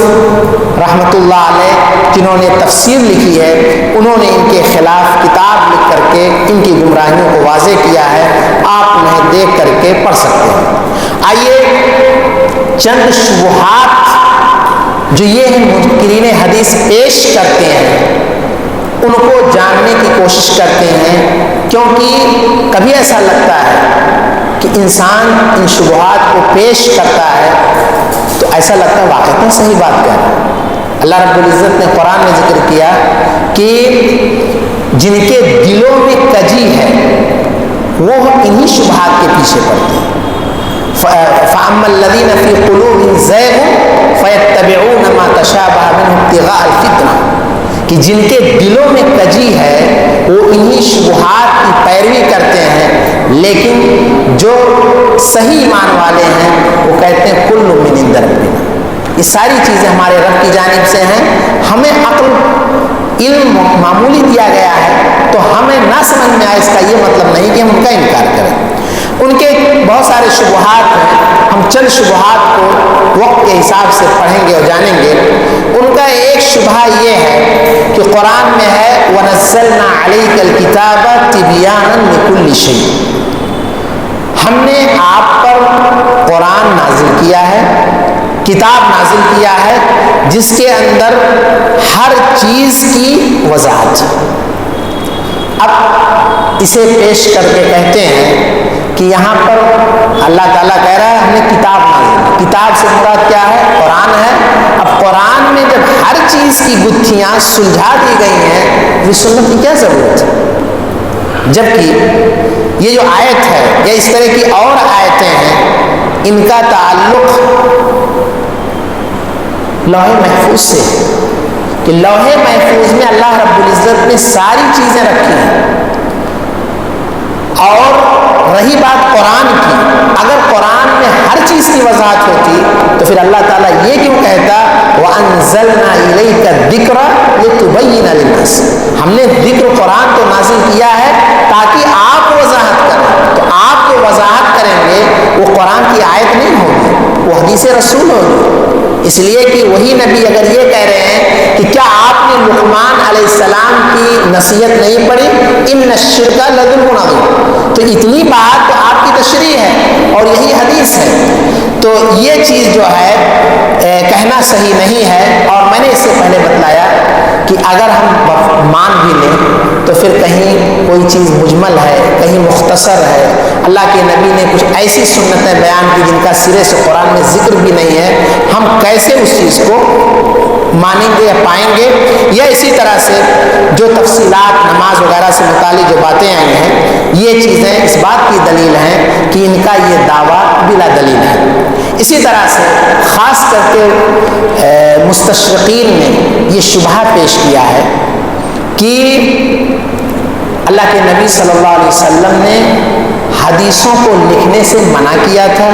رحمۃ اللہ علیہ جنہوں نے تفسیر لکھی ہے، انہوں نے ان کے خلاف کتاب لکھ کر کے ان کی گمراہیوں کو واضح کیا ہے. آپ انہیں دیکھ کر کے پڑھ سکتے ہیں. آئیے چند شبہات جو یہ منکرین حدیث پیش کرتے ہیں ان کو جاننے کی کوشش کرتے ہیں، کیونکہ کبھی ایسا لگتا ہے کہ انسان ان شبہات کو پیش کرتا ہے تو ایسا لگتا ہے واقعتاً صحیح بات کہہ رہا ہے. اللہ رب العزت نے قرآن میں ذکر کیا کہ جن کے دلوں میں کجی ہے وہ انہی شبہات کے پیچھے پڑتے ہیں. فَأَمَّا الَّذِينَ فِي قُلُوبِهِمْ زَيْغٌ فَيَتَّبِعُونَ مَا تَشَابَهَ مِنْهُ ابْتِغَاءَ الْفِتْنَةِ کہ جن کے دلوں میں کجی ہے وہ انہی شبہات کی پیروی کرتے ہیں، لیکن جو صحیح ایمان والے ہیں وہ کہتے ہیں کل من عند ربنا، یہ ساری چیزیں ہمارے رب کی جانب سے ہیں. ہمیں عقل علم معمولی دیا گیا ہے تو ہمیں نہ سمجھ میں آئے اس کا یہ مطلب نہیں کہ ہم ان کا انکار کریں. ان کے بہت سارے شبہات ہیں، ہم چند شبہات کو وقت کے حساب سے پڑھیں گے اور جانیں گے. ان کا ایک شبہ یہ ہے کہ قرآن میں ہے وَنَزَّلْنَا عَلَيْكَ الْكِتَابَ تِبْيَانًا لِكُلِّ شَيْءٍ، ہم نے آپ پر قرآن نازل کیا ہے، کتاب نازل کیا ہے جس کے اندر ہر چیز کی وضاحت ہے. اب اسے پیش کر کے کہتے ہیں کہ یہاں پر اللہ تعالیٰ کہہ رہا ہے ہم نے کتاب نازل، کتاب سے مراد کیا ہے؟ قرآن ہے. اب قرآن میں جب ہر چیز کی گتھیاں سلجھا دی گئی ہیں پھر سنت کی کیا ضرورت ہے؟ جبکہ یہ جو آیت ہے یا اس طرح کی اور آیتیں ہیں ان کا تعلق لوح محفوظ سے ہے کہ لوح محفوظ میں اللہ رب العزت نے ساری چیزیں رکھی ہیں. اور رہی بات قرآن کی، اگر قرآن میں ہر چیز کی وضاحت ہوتی تو پھر اللہ تعالیٰ یہ کیوں کہتا وَأَنزَلْنَا إِلَيْكَ الذِّكْرَ لِتُبَيِّنَ لِلنَّاسِ، ہم نے ذکر قرآن تو نازل کیا ہے تاکہ آپ وضاحت کریں. تو آپ جو وضاحت کریں گے وہ قرآن کی آیت نہیں ہوگی، وہ حدیث رسول ہوگی. اس لیے کہ وہی نبی اگر یہ کہہ رہے ہیں کہ کیا آپ نے لقمان علیہ السلام کی نصیحت نہیں پڑھی، ان الشرک لظلم عظیم، تو اتنی بات تو آپ کی تشریح ہے اور یہی حدیث ہے، تو یہ چیز جو ہے کہنا صحیح نہیں ہے۔ اور میں نے اس سے پہلے بتلایا کہ اگر ہم مان بھی لیں تو پھر کہیں کوئی چیز مجمل ہے، کہیں مختصر ہے، اللہ کے نبی نے کچھ ایسی سنتیں بیان کی جن کا سرے سے قرآن میں ذکر بھی نہیں ہے، ہم کیسے اس چیز کو مانیں گے یا پائیں گے؟ یا اسی طرح سے جو تفصیلات نماز وغیرہ سے متعلق جو باتیں آئی ہیں، یہ چیزیں اس بات کی دلیل ہیں کہ ان کا یہ دعویٰ بلا دلیل ہے۔ اسی طرح سے خاص کر کے مستشرقین نے یہ شبہہ پیش کیا ہے کہ اللہ کے نبی صلی اللہ علیہ وسلم نے حدیثوں کو لکھنے سے منع کیا تھا،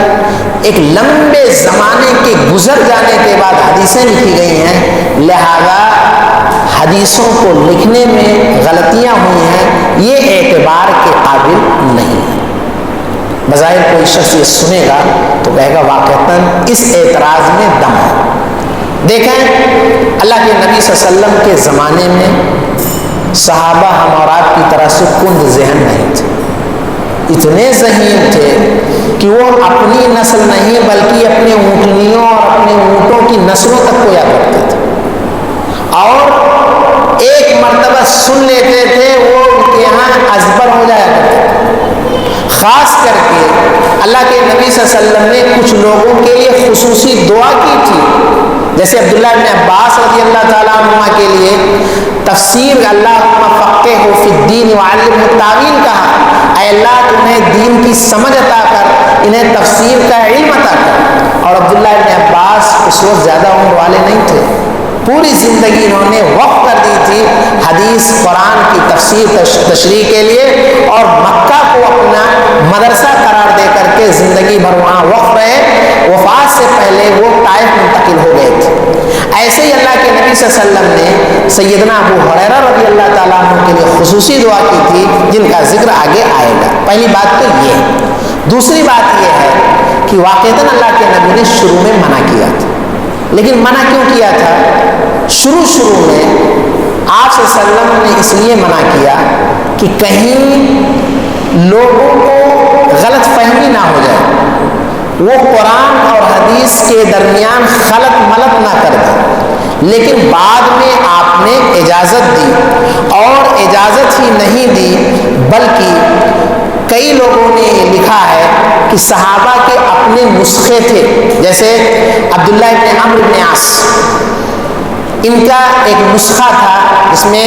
ایک لمبے زمانے کے گزر جانے کے بعد حدیثیں لکھی گئی ہیں، لہذا حدیثوں کو لکھنے میں غلطیاں ہوئی ہیں، یہ اعتبار کے قابل نہیں ہے۔ بظاہر کوئی شخص یہ سنے گا تو کہے گا واقعتاً اس اعتراض میں دم ہے۔ دیکھیں اللہ کے نبی صلی اللہ علیہ وسلم کے زمانے میں صحابہ ہم اور آپ کی طرح سے کند ذہن نہیں تھے، اتنے ذہین تھے کہ وہ اپنی نسل نہیں بلکہ اپنے اونٹنیوں اور اپنے اونٹوں کی نسلوں تک کو یاد رکھتے تھے، اور ایک مرتبہ سن لیتے تھے وہ ان کے یہاں ازبر ہو جایا کرتے تھے۔ خاص کر کے اللہ کے نبی صلی اللہ علیہ وسلم نے کچھ لوگوں کے لیے خصوصی دعا کی تھی، جیسے عبداللہ بن عباس رضی اللہ تعالیٰ عنہ کے لیے تفسیر اللہم فقہہ فی الدین وعلمہ التاویل کہا، اے اللہ تمہیں دین کی سمجھ عطا کر، انہیں تفسیر کا علم عطا کر۔ اور عبداللہ بن عباس اس وقت زیادہ عمر والے نہیں تھے، پوری زندگی انہوں نے وقف کر دی تھی حدیث قرآن کی تفسیر تشریح کے لیے، اور مکہ کو اپنا مدرسہ قرار دے کر کے زندگی بھر وہاں وقف رہے، وفات سے پہلے وہ طائف منتقل ہو گئے تھے۔ ایسے ہی اللہ کے نبی صلی اللہ علیہ وسلم نے سیدنا ابو ہریرہ رضی اللہ تعالیٰ عنہ کے لیے خصوصی دعا کی تھی جن کا ذکر آگے آئے گا۔ پہلی بات تو یہ ہے۔ دوسری بات یہ ہے کہ واقعتاً اللہ کے نبی نے شروع میں منع کیا تھا، لیکن منع کیوں کیا تھا؟ شروع میں آپ صلی اللہ علیہ وسلم نے اس لیے منع کیا کہ کہیں لوگوں کو غلط فہمی نہ ہو جائے، وہ قرآن اور حدیث کے درمیان خلط ملط نہ کر دیں۔ لیکن بعد میں آپ نے اجازت دی، اور اجازت ہی نہیں دی بلکہ کئی لوگوں نے یہ لکھا ہے کہ صحابہ کے اپنے نسخے تھے، جیسے عبداللہ بن عمرو بن عاص، ان کا ایک نسخہ تھا جس میں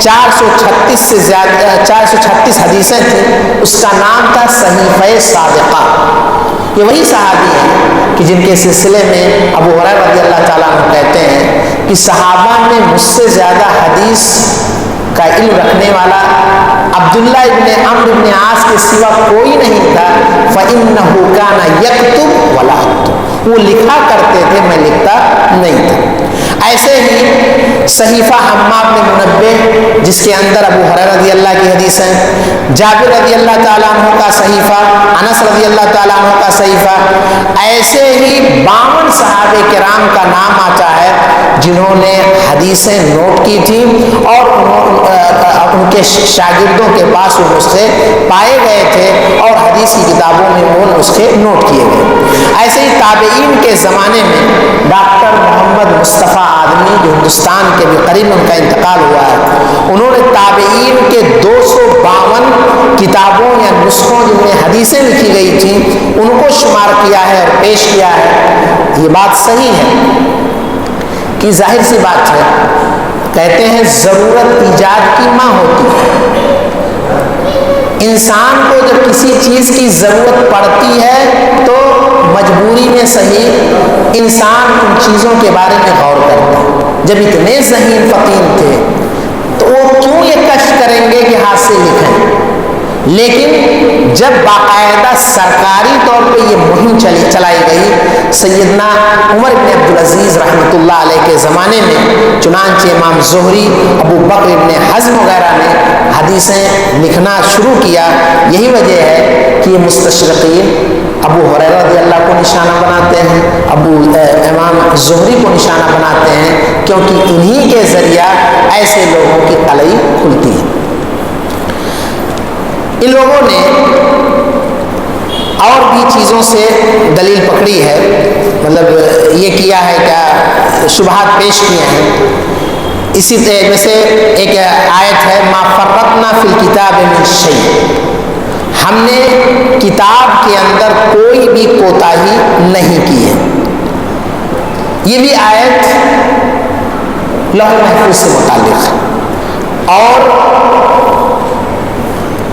436 سے زیادہ 436 حدیثیں تھیں، اس کا نام تھا صحیفہ صادقہ۔ یہ وہی صحابی ہیں کہ جن کے سلسلے میں ابو ہریرہ رضی اللہ تعالیٰ عنہ کہتے ہیں کہ صحابہ میں مجھ سے زیادہ حدیث کا علم رکھنے والا عبداللہ ابن عمرو بن عاص کے سوا کوئی نہیں تھا، فَإِنَّهُ كَانَ يَكْتُبُ وَلَا أَكْتُبُ، وہ لکھا کرتے تھے، میں لکھتا نہیں تھا۔ ایسے ہی صحیفہ حماد بن منبہ جس کے اندر ابو ہریرہ رضی اللہ کی حدیث ہیں، جابر رضی اللہ تعالیٰ عنہ کا صحیفہ، انس رضی اللہ تعالیٰ عنہ کا صحیفہ، ایسے ہی 52 صحابہ کرام کا نام آتا ہے جنہوں نے حدیثیں نوٹ کی تھیں، اور ان کے شاگردوں کے پاس وہ نسخے پائے گئے تھے اور حدیث کی کتابوں میں وہ نسخے نوٹ کیے گئے۔ ایسے ہی تابعین کے زمانے میں ڈاکٹر محمد مصطفیٰ آدمی جو ہندوستان کے بھی قریب ان کا انتقال ہوا ہے، انہوں نے تابعین کے 252 کتابوں یا نسخوں جن میں حدیثیں لکھی گئی تھیں ان کو شمار کیا ہے اور پیش کیا ہے۔ یہ بات صحیح ہے کہ ظاہر سی بات ہے، کہتے ہیں ضرورت ایجاد کی ماں ہوتی ہے۔ انسان کو جب کسی چیز کی ضرورت پڑتی ہے تو مجبوری میں صحیح انسان ان چیزوں کے بارے میں غور کرتا ہے۔ جب اتنے ذہین فطین تھے تو وہ کیوں یہ کشف کریں گے کہ ہاتھ سے لکھیں؟ لیکن جب باقاعدہ سرکاری طور پہ یہ مہم چلائی گئی سیدنا عمر بن عبدالعزیز رحمۃ اللہ علیہ کے زمانے میں، چنانچہ امام زہری، ابو بکر ابن حزم وغیرہ نے حدیثیں لکھنا شروع کیا۔ یہی وجہ ہے کہ یہ مستشرقین ابو ہریرہ رضی اللہ کو نشانہ بناتے ہیں، امام زہری کو نشانہ بناتے ہیں، کیونکہ انہی کے ذریعہ ایسے لوگوں کی قلعی کھلتی ہے۔ ان لوگوں نے اور بھی چیزوں سے دلیل پکڑی ہے، مطلب یہ کیا ہے کیا شبہات پیش کیے ہیں۔ اسی میں سے ایک آیت ہے ما فرطنا فی الکتاب من شیء، ہم نے کتاب کے اندر کوئی بھی کوتاہی نہیں کی ہے۔ یہ بھی آیت لوح محفوظ سے متعلق ہے، اور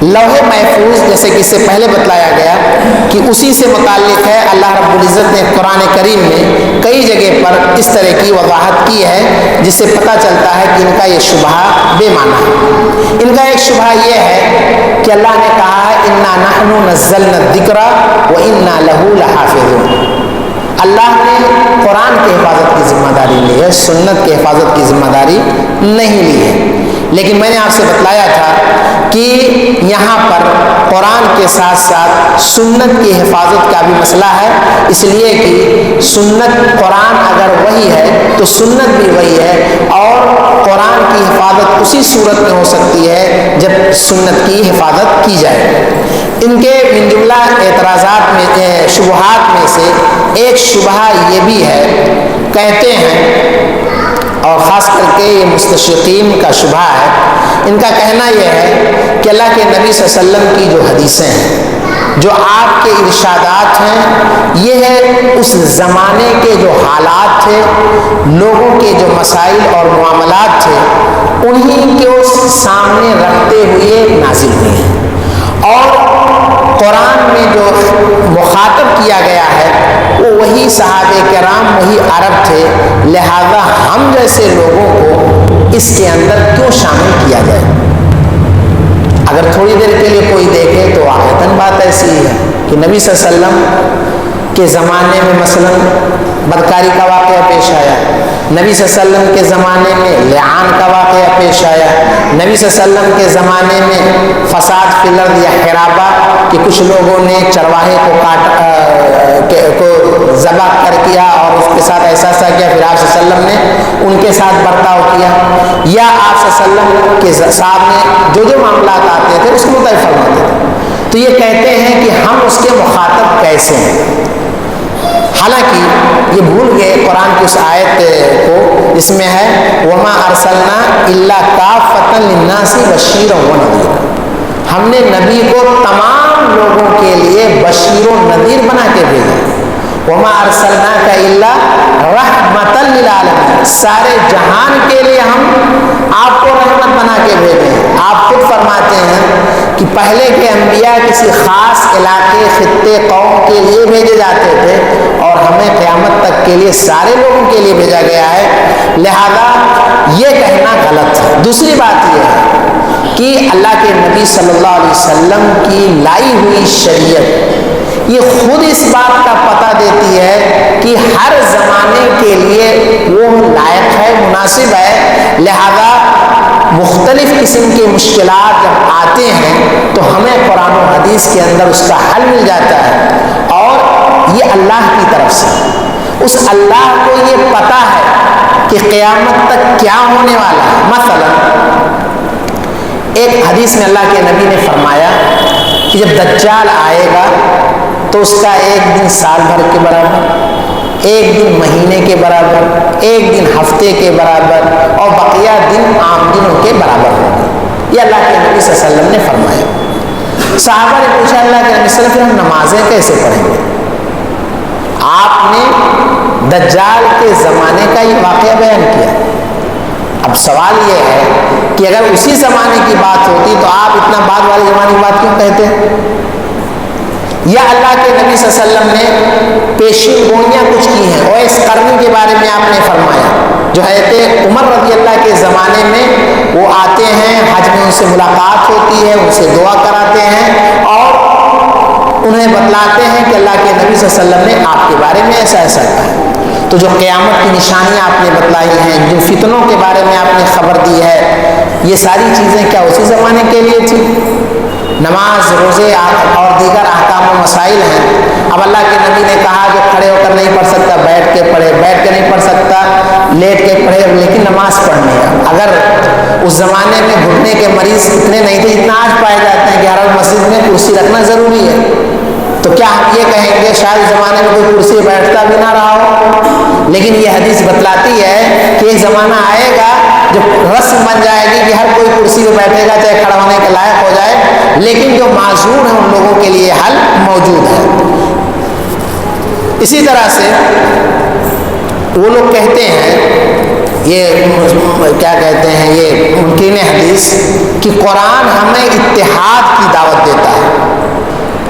لوح محفوظ جیسے کہ اس سے پہلے بتلایا گیا کہ اسی سے متعلق ہے۔ اللہ رب العزت نے قرآن کریم میں کئی جگہ پر اس طرح کی وضاحت کی ہے جس سے پتہ چلتا ہے کہ ان کا یہ شبہ بے معنی ہے۔ ان کا ایک شبہ یہ ہے کہ اللہ نے کہا ہے انا نحن نزلنا الذکر وانا لہ لحافظون، اللہ نے قرآن کی حفاظت کی ذمہ داری لی ہے، سنت کی حفاظت کی ذمہ داری نہیں لی ہے۔ لیکن میں نے آپ سے بتلایا تھا کہ یہاں پر قرآن کے ساتھ ساتھ سنت کی حفاظت کا بھی مسئلہ ہے، اس لیے کہ سنت قرآن اگر وہی ہے تو سنت بھی وہی ہے، اور قرآن کی حفاظت اسی صورت میں ہو سکتی ہے جب سنت کی حفاظت کی جائے۔ ان کے من جملہ اعتراضات میں شبہات میں سے ایک شبہ یہ بھی ہے، کہتے ہیں، اور خاص کر کے یہ مستشرقین کا شبہ ہے، ان کا کہنا یہ ہے کہ اللہ کے نبی صلی اللہ علیہ وسلم کی جو حدیثیں ہیں، جو آپ کے ارشادات ہیں، یہ ہے اس زمانے کے جو حالات تھے، لوگوں کے جو مسائل اور معاملات تھے، انہی کو سامنے رکھتے ہوئے نازل ہوئی ہیں، اور قرآن میں جو مخاطب کیا گیا ہے وہ وہی صحابہ کرام، وہی عرب تھے، لہذا ہم جیسے لوگوں کو اس کے اندر کیوں شامل کیا جائے؟ اگر تھوڑی دیر کے لیے کوئی دیکھے تو واقعتاً بات ایسی ہے کہ نبی صلی اللہ علیہ وسلم کے زمانے میں مثلا بدکاری کا واقعہ پیش آیا، نبی صلی اللہ علیہ وسلم کے زمانے میں لعان کا واقعہ پیش آیا، نبی صلی اللہ علیہ وسلم کے زمانے میں فساد فی الارض یا خرابہ کہ کچھ لوگوں نے چرواہے کو ذبح کر کیا اور اس کے ساتھ ایسا کیا، پھر آپ صلی اللہ علیہ وسلم نے ان کے ساتھ برتاؤ کیا، یا آپ صلی اللہ علیہ وسلم کے سامنے جو معاملات آتے تھے اس کو مطلب فرماتے تھے۔ تو یہ کہتے ہیں کہ ہم اس کے مخاطب کیسے ہیں؟ حالانکہ یہ بھول گئے قرآن کی اس آیت کو جس میں ہے وَمَا أَرْسَلْنَا إِلَّا كَافَّةً لِلنَّاسِ بَشِيرًا وَنَذِيرًا، ہم نے نبی کو تمام لوگوں کے لیے بشیر و نذیر بنا کے بھیجا۔ وَمَا أَرْسَلْنَاكَ إِلَّا رَحْمَةً لِلْعَالَمِينَ، سارے جہان کے لیے ہم آپ کو رحمت بنا کے بھیجے ہیں۔ آپ خود فرماتے ہیں کہ پہلے کے انبیاء کسی خاص علاقے، خطے، قوم کے لیے بھیجے جاتے تھے، اور ہمیں قیامت تک کے لیے سارے لوگوں کے لیے بھیجا گیا ہے، لہذا یہ کہنا غلط ہے۔ دوسری بات یہ ہے کہ اللہ کے نبی صلی اللہ علیہ وسلم کی لائی ہوئی شریعت یہ خود اس بات کا پتہ دیتی ہے کہ ہر زمانے کے لیے وہ لائق ہے، مناسب ہے، لہذا مختلف قسم کی مشکلات جب آتے ہیں تو ہمیں قرآن و حدیث کے اندر اس کا حل مل جاتا ہے، اور یہ اللہ کی طرف سے، اس اللہ کو یہ پتہ ہے کہ قیامت تک کیا ہونے والا ہے۔ مثلا ایک حدیث میں اللہ کے نبی نے فرمایا کہ جب دجال آئے گا تو اس کا ایک دن سال بھر کے برابر، ایک دن مہینے کے برابر، ایک دن ہفتے کے برابر، اور بقیہ دن عام دنوں کے برابر ہوگا۔ یہ اللہ کے نبی صلی اللہ علیہ وسلم نے فرمایا۔ صحابہ نے پوچھا اللہ کے نبی صلی اللہ علیہ وسلم ہم نمازیں کیسے پڑھیں گے؟ آپ نے دجال کے زمانے کا یہ واقعہ بیان کیا۔ اب سوال یہ ہے کہ اگر اسی زمانے کی بات ہوتی تو آپ اتنا بعد والے زمانے کی بات کیوں کہتے ہیں؟ یا اللہ کے نبی صلی اللہ علیہ وسلم نے پیشین گوئیاں کچھ کی ہیں، اویس قرنی کے بارے میں آپ نے فرمایا جو حضرت عمر رضی اللہ کے زمانے میں وہ آتے ہیں، حج میں ان سے ملاقات ہوتی ہے، ان سے دعا کراتے ہیں اور انہیں بتلاتے ہیں کہ اللہ کے نبی صلی اللہ علیہ وسلم نے آپ کے بارے میں ایسا ایسا کہا۔ تو جو قیامت کی نشانیاں آپ نے بتلائی ہیں، جن فتنوں کے بارے میں آپ نے خبر دی ہے، یہ ساری چیزیں کیا اسی زمانے کے لیے تھی؟ نماز، روزے اور دیگر احکام و مسائل ہیں۔ اب اللہ کے نبی نے کہا جو کھڑے ہو کر نہیں پڑھ سکتا بیٹھ کے پڑھے، بیٹھ کے نہیں پڑھ سکتا لیٹ کے پڑھے، لیکن نماز پڑھنے کا۔ اگر اس زمانے میں گھٹنے کے مریض اتنے نہیں تھے جتنا آج پائے جاتے ہیں کہ ہر مسجد میں کرسی رکھنا ضروری ہے، تو کیا ہم یہ کہیں گے شاید اس زمانے میں کوئی کرسی بیٹھتا بھی نہ رہا ہو؟ لیکن یہ حدیث بتلاتی ہے کہ ایک زمانہ آئے گا جو رسم بن جائے گی کہ ہر کوئی کرسی پہ بیٹھے گا چاہے کھڑا ہونے کے لائق ہو جائے، لیکن جو معذور ہیں ان لوگوں کے لیے حل موجود ہے۔ اسی طرح سے وہ لوگ کہتے ہیں، یہ کیا کہتے ہیں، یہ منکرین حدیث، کہ قرآن ہمیں اتحاد کی دعوت دیتا ہے،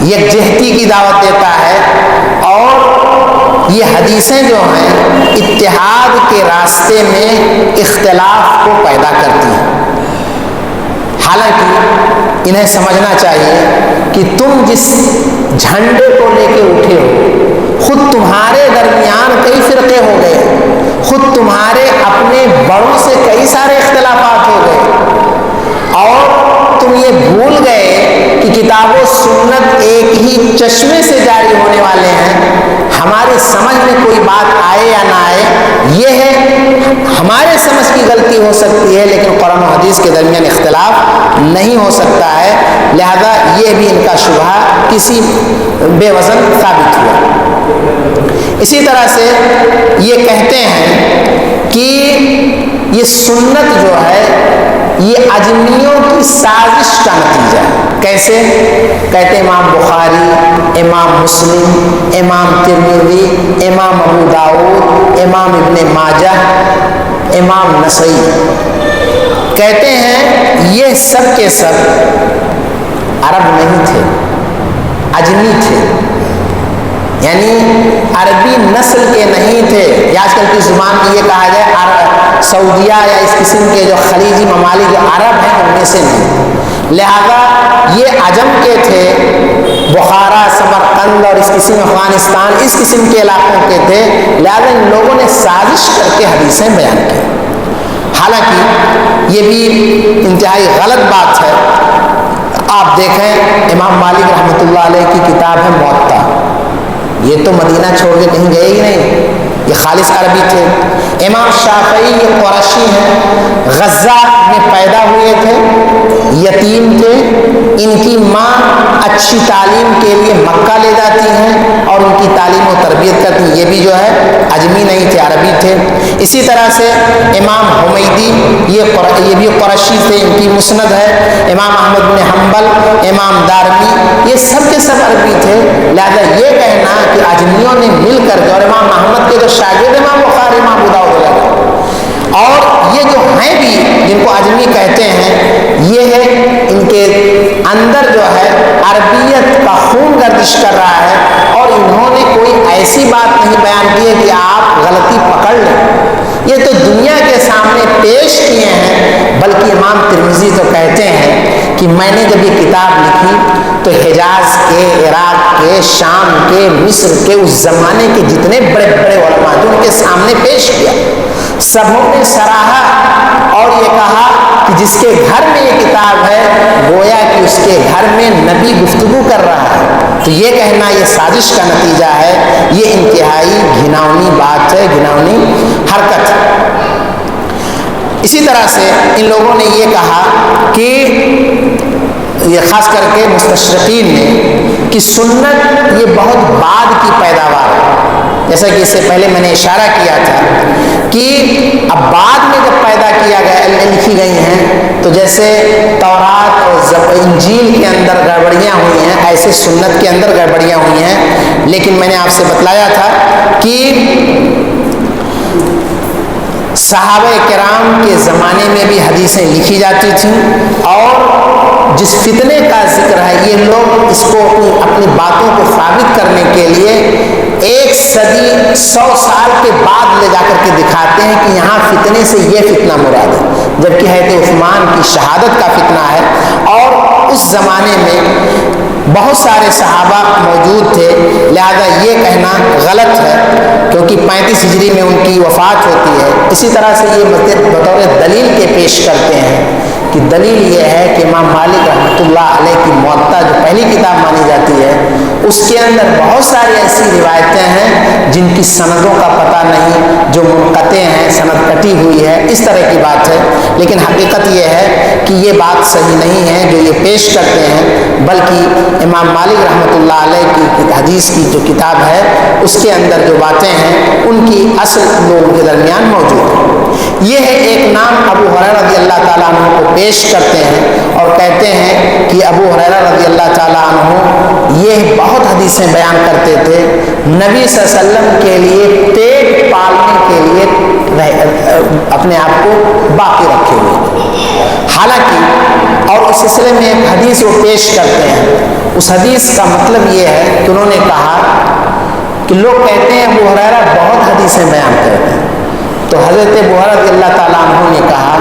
یکجہتی کی دعوت دیتا ہے، اور یہ حدیثیں جو ہیں اتحاد کے راستے میں اختلاف کو پیدا کرتی ہیں۔ حالانکہ انہیں سمجھنا چاہیے کہ تم جس جھنڈے کو لے کے اٹھے ہو، خود تمہارے درمیان کئی فرقے ہو گئے، خود تمہارے اپنے بڑوں سے کئی سارے اختلافات ہو گئے، اور تم یہ بھول گئے کہ کتاب و سنت ایک ہی چشمے سے جاری ہونے والے ہیں۔ ہماری سمجھ میں کوئی بات آئے یا نہ آئے، یہ ہے ہمارے سمجھ کی غلطی ہو سکتی ہے، لیکن قرآن و حدیث کے درمیان اختلاف نہیں ہو سکتا ہے، لہذا یہ بھی ان کا شبہہ کسی بے وزن ثابت ہوا۔ اسی طرح سے یہ کہتے ہیں کہ یہ سنت جو ہے یہ اجمیوں کی سازش کا نتیجہ ہے۔ کیسے؟ کہتے امام بخاری، امام مسلم، امام ترمذی، امام ابو داؤد، امام ابن ماجہ، امام نسائی، کہتے ہیں یہ سب کے سب عرب نہیں تھے، اجمی تھے، یعنی عربی نسل کے نہیں تھے۔ یا آج کل کی زبان میں یہ کہا جائے سعودیہ یا اس قسم کے جو خلیجی ممالک جو عرب ہیں ان میں سے نہیں، لہذا یہ عجم کے تھے، بخارا، سمرقند اور اس قسم افغانستان اس قسم کے علاقوں کے تھے، لہذا ان لوگوں نے سازش کر کے حدیثیں بیان کی۔ حالانکہ یہ بھی انتہائی غلط بات ہے۔ آپ دیکھیں امام مالک رحمۃ اللہ علیہ کی کتاب ہے موطا، یہ تو مدینہ چھوڑ کے کہیں گئے ہی نہیں، یہ خالص عربی تھے۔ امام شافعی یہ قریشی ہیں، غزہ میں پیدا ہوئے تھے، یتیم تھے، ان کی ماں اچھی تعلیم کے لیے مکہ لے جاتی ہیں اور ان کی تعلیم و تربیت کرتی ہیں، یہ بھی جو ہے اجمی نہیں تھے، عربی تھے۔ اسی طرح سے امام حمیدی یہ بھی قریشی تھے، ان کی مسند ہے۔ امام احمد بن حنبل، امام دارمی، یہ سب کے سب عربی تھے، لہذا یہ کہنا کہ اجمیوں نے مل کر کے، اور امام احمد کے جو شاگرد امام بخاری، امام ابو داؤد، اور یہ جو ہیں بھی جن کو اجمی کہتے ہیں، یہ ہے ان کے اندر جو ہے عربیت کا خون گردش کر رہا ہے، اور انہوں نے کوئی ایسی بات نہیں بیان کی ہے کہ آپ غلطی پکڑ لیں، یہ تو دنیا کے سامنے پیش کیے ہیں۔ بلکہ امام ترمذی تو کہتے ہیں کہ میں نے جب یہ کتاب لکھی تو حجاز کے، عراق کے، شام کے، مصر کے، اس زمانے کے جتنے بڑے بڑے علماء تھے ان کے سامنے پیش کیا، سبوں نے سراہا اور یہ کہا کہ جس کے گھر میں یہ کتاب ہے گویا کہ اس کے گھر میں نبی گفتگو کر رہا ہے۔ تو یہ کہنا یہ سازش کا نتیجہ ہے، یہ انتہائی گھناؤنی بات ہے، گھناؤنی حرکت ہے۔ اسی طرح سے ان لوگوں نے یہ کہا کہ یہ خاص کر کے مستشرقین نے کہ سنت یہ بہت بعد کی پیداوار ہے، جیسا کہ اس سے پہلے میں نے اشارہ کیا تھا کہ اب بعد میں جب پیدا کیا گیا لکھی گئی ہیں، تو جیسے تورات اور انجیل کے اندر گڑبڑیاں ہوئی ہیں، ایسے سنت کے اندر گڑبڑیاں ہوئی ہیں۔ لیکن میں نے آپ سے بتلایا تھا کہ صحابہ کرام کے زمانے میں بھی حدیثیں لکھی جاتی تھیں، اور جس فتنے کا ذکر ہے یہ یہ لوگ اس کو اپنی باتوں کو ثابت کرنے کے لیے 1 صدی 100 سال کے بعد لے جا کر کے دکھاتے ہیں کہ یہاں فتنے سے یہ فتنہ مراد ہے، جبکہ حضرت عثمان کی شہادت کا فتنہ ہے۔ اور اس زمانے میں بہت سارے صحابہ موجود تھے، لہذا یہ کہنا غلط ہے، کیونکہ 35 ہجری میں ان کی وفات ہوتی ہے۔ اسی طرح سے یہ بطور دلیل کے پیش کرتے ہیں کہ دلیل یہ ہے کہ امام مالک رحمۃ اللہ علیہ کی موطا جو پہلی کتاب مانی جاتی ہے، اس کے اندر بہت ساری ایسی روایتیں ہیں جن کی سندوں کا پتہ نہیں، جو منقطع ہیں، سند کٹی ہوئی ہے، اس طرح کی بات ہے۔ لیکن حقیقت یہ ہے کہ یہ بات صحیح نہیں ہے جو یہ پیش کرتے ہیں، بلکہ امام مالک رحمۃ اللہ علیہ کی حدیث کی جو کتاب ہے اس کے اندر جو باتیں ہیں ان کی اصل لوگوں کے درمیان موجود ہے۔ یہ ہے ایک نام ابو ہریرہ رضی اللہ تعالیٰ عنہ کو پیش کرتے ہیں اور کہتے ہیں کہ ابو ہریرہ رضی اللہ تعالیٰ عنہ یہ بہت حدیثیں بیان کرتے تھے، نبی صلی اللہ علیہ وسلم کے لیے پیٹ پالنے کے لیے اپنے آپ کو باقی رکھے ہوئے۔ حالانکہ اور اس سلسلے میں ایک حدیث وہ پیش کرتے ہیں، اس حدیث کا مطلب یہ ہے کہ انہوں نے کہا کہ لوگ کہتے ہیں ابو ہریرہ بہت حدیثیں بیان کرتے ہیں، تو حضرت ابو ہریرہ رضی اللہ تعالیٰ عنہ نے کہا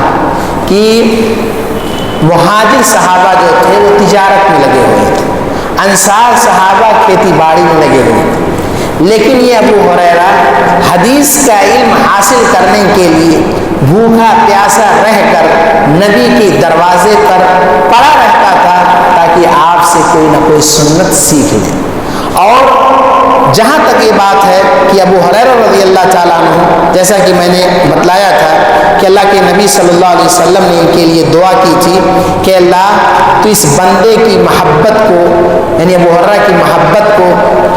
کہ مہاجر صحابہ جو تھے وہ تجارت میں لگے ہوئے تھے، انصار صحابہ کھیتی باڑی میں لگے ہوئے تھے، لیکن یہ ابو ہریرہ حدیث کا علم حاصل کرنے کے لیے بھوکا پیاسا رہ کر نبی کے دروازے پر پڑا رہتا تھا تاکہ آپ سے کوئی نہ کوئی سنت سیکھ لے۔ اور جہاں تک یہ بات ہے کہ ابو ہریرہ رضی اللہ تعالیٰ عنہ، جیسا کہ میں نے بتلایا تھا کہ اللہ کے نبی صلی اللہ علیہ وسلم نے ان کے لیے دعا کی تھی کہ اللہ تو اس بندے کی محبت کو، یعنی ابو ہریرہ کی محبت کو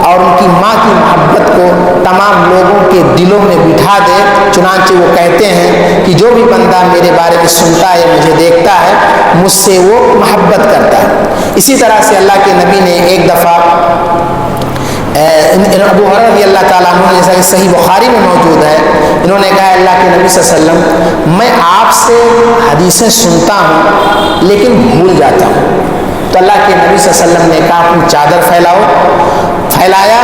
اور ان کی ماں کی محبت کو تمام لوگوں کے دلوں میں بٹھا دے۔ چنانچہ وہ کہتے ہیں کہ جو بھی بندہ میرے بارے میں سنتا ہے، مجھے دیکھتا ہے، مجھ سے وہ محبت کرتا ہے۔ اسی طرح سے اللہ کے نبی نے ایک دفعہ ابو ہریرہ رضی اللہ تعالیٰ عنہ، جیسا کہ صحیح بخاری میں موجود ہے، انہوں نے کہا اللہ کے نبی صلی اللہ علیہ وسلم میں آپ سے حدیثیں سنتا ہوں لیکن بھول جاتا ہوں۔ تو اللہ کے نبی صلی اللہ علیہ وسلم نے کہا اپنی چادر پھیلاؤ، پھیلایا،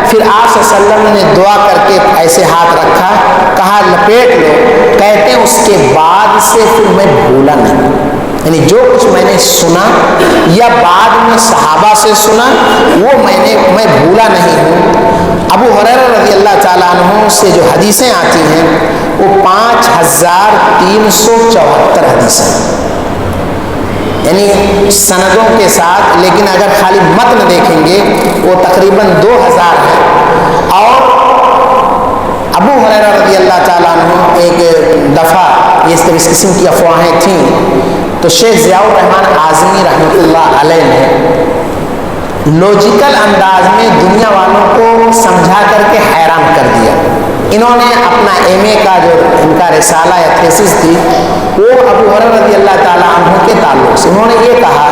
پھر آپ صلی اللہ علیہ وسلم نے دعا کر کے ایسے ہاتھ رکھا، کہا لپیٹ لو، کہتے ہیں اس کے بعد سے پھر میں بھولا نہیں، یعنی جو کچھ میں نے سنا یا بعد میں صحابہ سے سنا وہ میں بھولا نہیں ہوں۔ ابو ہریرہ رضی اللہ تعالیٰ عنہ سے جو حدیثیں آتی ہیں وہ 5374 حدیثیں، یعنی سندوں کے ساتھ، لیکن اگر خالی متن دیکھیں گے وہ تقریباً 2000 ہے۔ اور ابو ہریرہ رضی اللہ تعالیٰ عنہ ایک دفعہ اس قسم کی افواہیں تھیں تو شیخ ضیاء الرحمن اعظمی رحمۃ اللہ علیہ نے لوجیکل انداز میں دنیا والوں کو سمجھا کر کے حیران کر دیا۔ انہوں نے اپنا MA کا جو ان کا رسالہ یا تھیسس تھی وہ ابو ہریرہ رضی اللہ تعالیٰ عنہ کے تعلق سے، انہوں نے یہ کہا